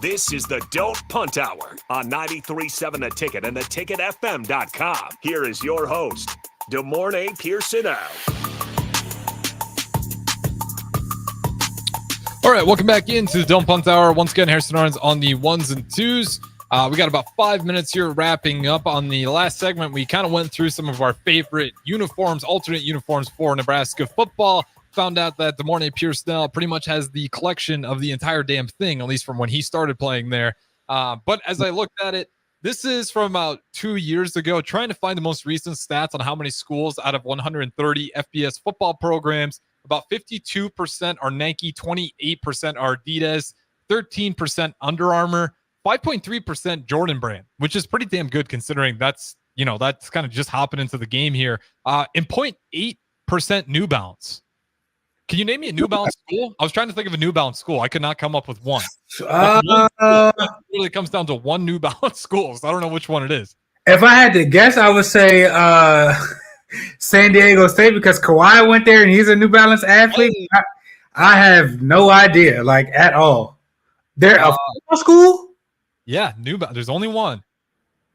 This is the Don't Punt Hour on 93.7 The Ticket and theticketfm.com. Here is your host, DeMornay Pierson-El. All right, welcome back into the Don't Punt Hour. Once again, Harrison Arns on the ones and twos. We got about 5 minutes here wrapping up. On the last segment, we kind of went through some of our favorite uniforms, alternate uniforms for Nebraska football. Found out that DeMornay Pierson-El pretty much has the collection of the entire damn thing, at least from when he started playing there. But as I looked at it, this is from about 2 years ago, trying to find the most recent stats on how many schools out of 130 FBS football programs, about 52% are Nike, 28% are Adidas, 13% Under Armour, 5.3% Jordan Brand, which is pretty damn good considering that's kind of just hopping into the game here. And 0.8% New Balance. Can you name me a New Balance school? I was trying to think of a New Balance school. I could not come up with one. It really comes down to one New Balance school. So I don't know which one it is. If I had to guess, I would say San Diego State because Kawhi went there and he's a New Balance athlete. I have no idea, like at all. They're a football school? Yeah, New Balance. There's only one.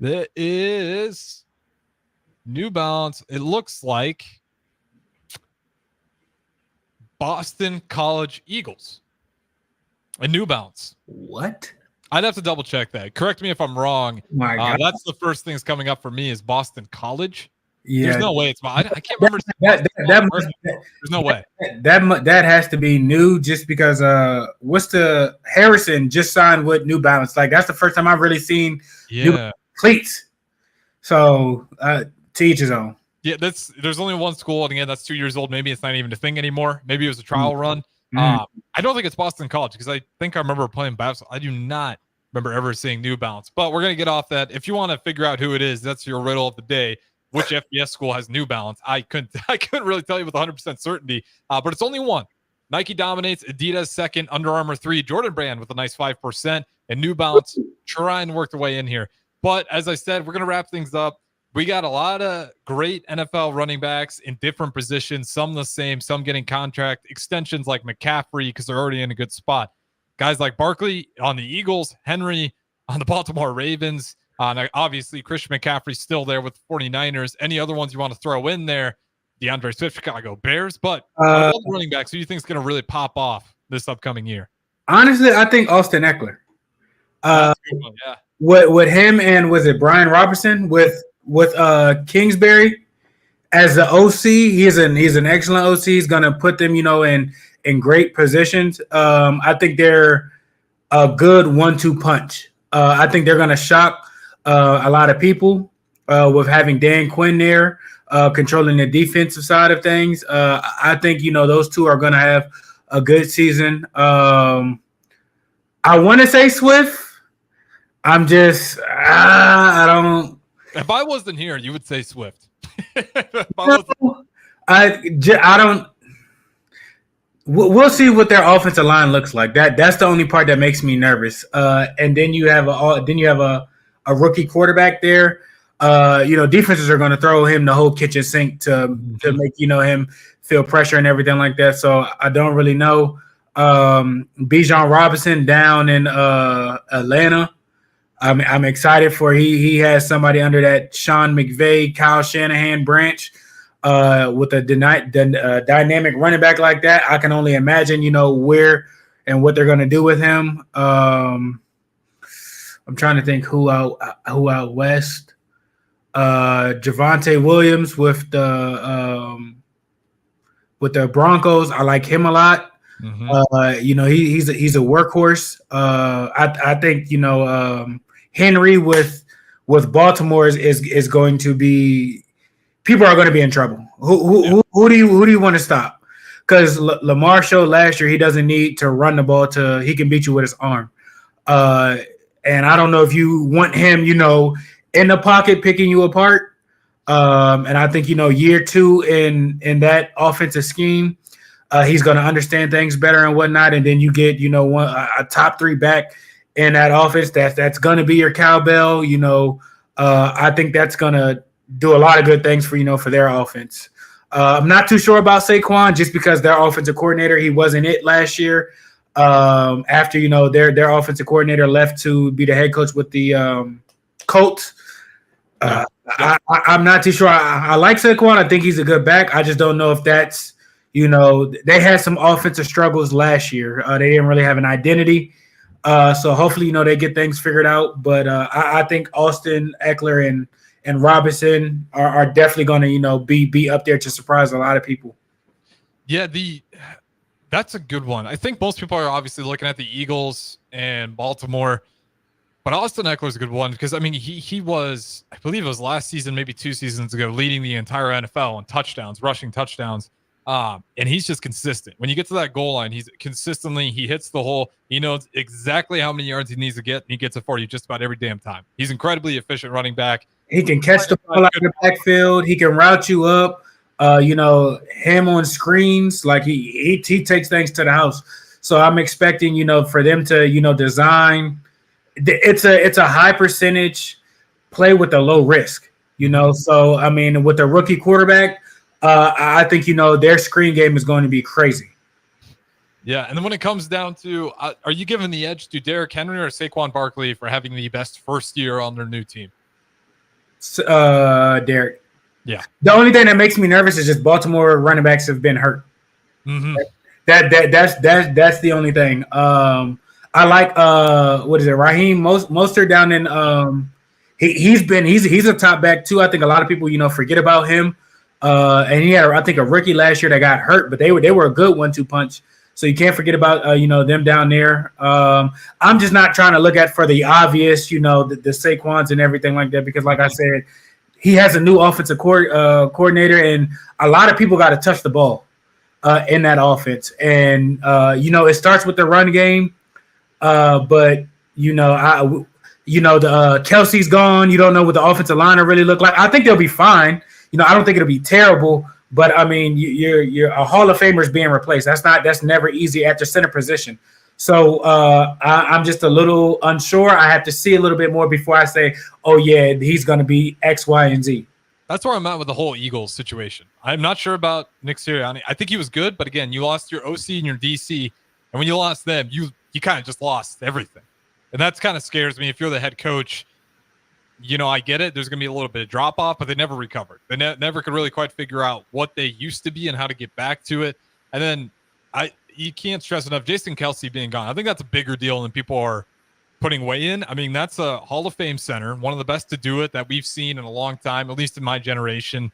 There is New Balance. It looks like Boston College Eagles and New Balance. What? I'd have to double check that. Correct me if I'm wrong. My God. That's the first thing that's coming up for me is Boston College. Yeah. There's no way it's I can't remember. There's no way. That has to be new just because what's the Harrison just signed with New Balance. Like that's the first time I've really seen new cleats. So to each his own. Yeah, there's only one school, and again, that's 2 years old. Maybe it's not even a thing anymore. Maybe it was a trial run. I don't think it's Boston College because I think I remember playing basketball. I do not remember ever seeing New Balance. But we're gonna get off that. If you want to figure out who it is, that's your riddle of the day. Which FBS school has New Balance? I couldn't really tell you with 100% certainty. But it's only one. Nike dominates. Adidas second. Under Armour 3. Jordan Brand with a nice 5%, and New Balance trying to work their way in here. But as I said, we're gonna wrap things up. We got a lot of great NFL running backs in different positions, some the same, some getting contract extensions like McCaffrey because they're already in a good spot. Guys like Barkley on the Eagles, Henry on the Baltimore Ravens, obviously Christian McCaffrey's still there with the 49ers. Any other ones you want to throw in there? DeAndre Swift, Chicago Bears. But all the running backs, who do you think is going to really pop off this upcoming year? Honestly, I think Austin Eckler. With him and was it Brian Robertson with Kingsbury as the OC, he's an excellent OC. He's gonna put them, in great positions. I think they're a good 1-2 punch. I think they're gonna shock a lot of people with having Dan Quinn there, controlling the defensive side of things. I think those two are gonna have a good season. I want to say Swift. I'm just I don't. If I wasn't here, you would say Swift. I don't. We'll see what their offensive line looks like. That's the only part that makes me nervous. And then you have a rookie quarterback there. Defenses are going to throw him the whole kitchen sink to make him feel pressure and everything like that. So I don't really know. Bijan Robinson down in Atlanta. I'm excited for he has somebody under that Sean McVay, Kyle Shanahan branch with a dynamic running back like that. I can only imagine, where and what they're going to do with him. I'm trying to think who out west. Javonte Williams with the Broncos. I like him a lot. He's a workhorse. I think Henry with Baltimore is going to be. People are going to be in trouble. Who do you want to stop? Because Lamar showed last year he doesn't need to run the ball he can beat you with his arm. And I don't know if you want him, in the pocket picking you apart. And I think, year 2 in that offensive scheme, he's going to understand things better and whatnot. And then you get, a top 3 back in that offense. That's going to be your cowbell. I think that's going to do a lot of good things for their offense. I'm not too sure about Saquon just because their offensive coordinator, he wasn't it last year. After, their offensive coordinator left to be the head coach with the Colts. I'm not too sure. I like Saquon. I think he's a good back. I just don't know if that's, they had some offensive struggles last year. They didn't really have an identity. So hopefully, they get things figured out. But I think Austin, Eckler, and Robinson are definitely going to, be up there to surprise a lot of people. Yeah, that's a good one. I think most people are obviously looking at the Eagles and Baltimore, but Austin Eckler is a good one because, he was, I believe it was last season, maybe 2 seasons ago, leading the entire NFL in touchdowns, rushing touchdowns. And he's just consistent. When you get to that goal line, he hits the hole. He knows exactly how many yards he needs to get, and he gets it for you just about every damn time. He's incredibly efficient running back. He can catch the ball out of the backfield. He can route you up. Him on screens, like he takes things to the house. So I'm expecting, for them to, design. It's a high percentage play with a low risk, So with the rookie quarterback, I think their screen game is going to be crazy. Yeah, and then when it comes down to, are you giving the edge to Derrick Henry or Saquon Barkley for having the best first year on their new team? Derrick. Yeah. The only thing that makes me nervous is just Baltimore running backs have been hurt. Mm-hmm. That's the only thing. I like Raheem Mostert down in he's a top back too. I think a lot of people forget about him. And he had I think a rookie last year that got hurt, but they were a good 1-2 punch. So you can't forget about them down there. I'm just not trying to look at for the obvious, the Saquons and everything like that, because like I said, he has a new offensive coordinator, and a lot of people got to touch the ball in that offense. And it starts with the run game, but Kelsey's gone. You don't know what the offensive line will really look like. I think they'll be fine. I don't think it'll be terrible. But you're a Hall of Famer is being replaced. That's never easy at the center position. So I'm just a little unsure. I have to see a little bit more before I say, oh yeah, he's going to be X, Y, and Z. That's where I'm at with the whole Eagles situation. I'm not sure about Nick Sirianni. I think he was good, but again, you lost your OC and your DC, and when you lost them, you kind of just lost everything, and that's kind of scares me. If you're the head coach. I get it. There's going to be a little bit of drop off, but they never recovered. They never could really quite figure out what they used to be and how to get back to it. And then you can't stress enough, Jason Kelsey being gone. I think that's a bigger deal than people are putting weight in. That's a Hall of Fame center, one of the best to do it that we've seen in a long time, at least in my generation.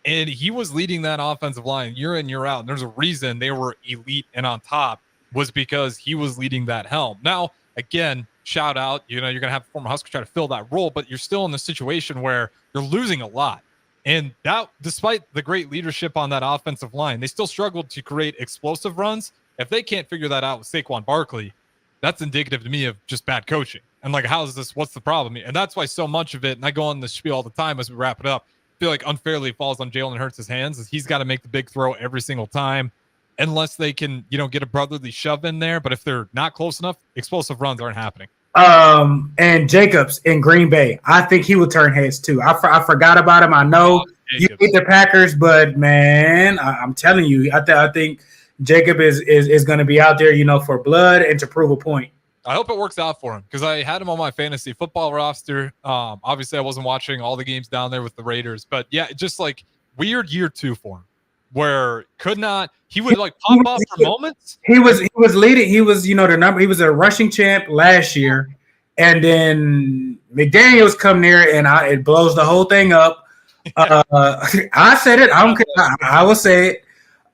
And he was leading that offensive line year in, year out. And there's a reason they were elite and on top was because he was leading that helm. Now, again, shout out, you're going to have former Husker try to fill that role, but you're still in the situation where you're losing a lot. And that, despite the great leadership on that offensive line, they still struggled to create explosive runs. If they can't figure that out with Saquon Barkley, that's indicative to me of just bad coaching. And like, what's the problem? And that's why so much of it, and I go on the spiel all the time as we wrap it up, I feel like unfairly falls on Jalen Hurts' hands, is he's got to make the big throw every single time. Unless they can, get a brotherly shove in there. But if they're not close enough, explosive runs aren't happening. And Jacobs in Green Bay, I think he will turn heads too. I forgot about him. I know you beat the Packers, but man, I'm telling you, I think Jacob is going to be out there, for blood and to prove a point. I hope it works out for him because I had him on my fantasy football roster. Obviously, I wasn't watching all the games down there with the Raiders, but yeah, just like weird year 2 for him. Where he would like pop up for moments. He was leading. He was, the number. He was a rushing champ last year, And then McDaniels come there and it blows the whole thing up. I said it. I don't care. I will say it.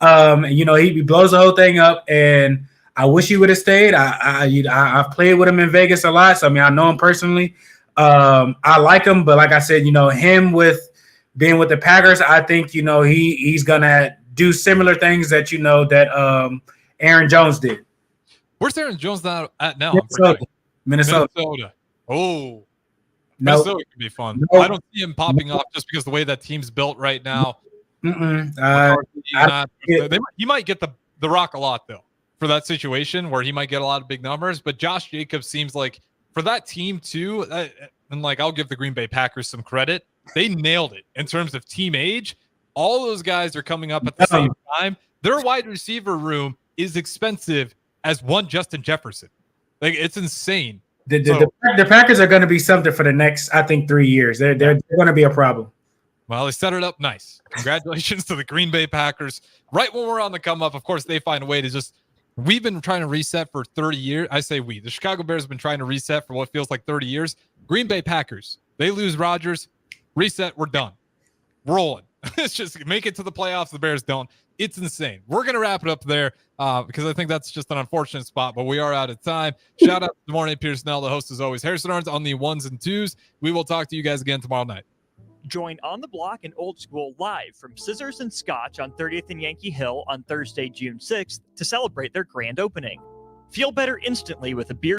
He blows the whole thing up, and I wish he would have stayed. I've played with him in Vegas a lot, so I mean I know him personally. I like him, but like I said, him with being with the Packers, I think he's gonna do similar things that that Aaron Jones did. Where's Aaron Jones at now? Minnesota. Oh, no, Minnesota could be fun. No. I don't see him popping off just because the way that team's built right now. He might get the rock a lot though for that situation where he might get a lot of big numbers. But Josh Jacobs seems like for that team too, and I'll give the Green Bay Packers some credit. They nailed it in terms of team age. All those guys are coming up at the same time. Their wide receiver room is expensive as one Justin Jefferson. Like it's insane. The Packers are going to be something for the next, I think, 3 years. They're going to be a problem. Well, they set it up nice. Congratulations to the Green Bay Packers. Right when we're on the come up, of course, they find a way to we've been trying to reset for 30 years. I say we. The Chicago Bears have been trying to reset for what feels like 30 years. Green Bay Packers, they lose Rodgers. Reset, we're done. Rolling. It's just make it to the playoffs. The Bears don't. It's insane. We're going to wrap it up there because I think that's just an unfortunate spot, but we are out of time. Shout out to the morning Pierson-El, the host as always. Harrison Arns on the 1s and 2s. We will talk to you guys again tomorrow night. Join On the Block and Old School live from Scissors and Scotch on 30th and Yankee Hill on Thursday, June 6th to celebrate their grand opening. Feel better instantly with a beer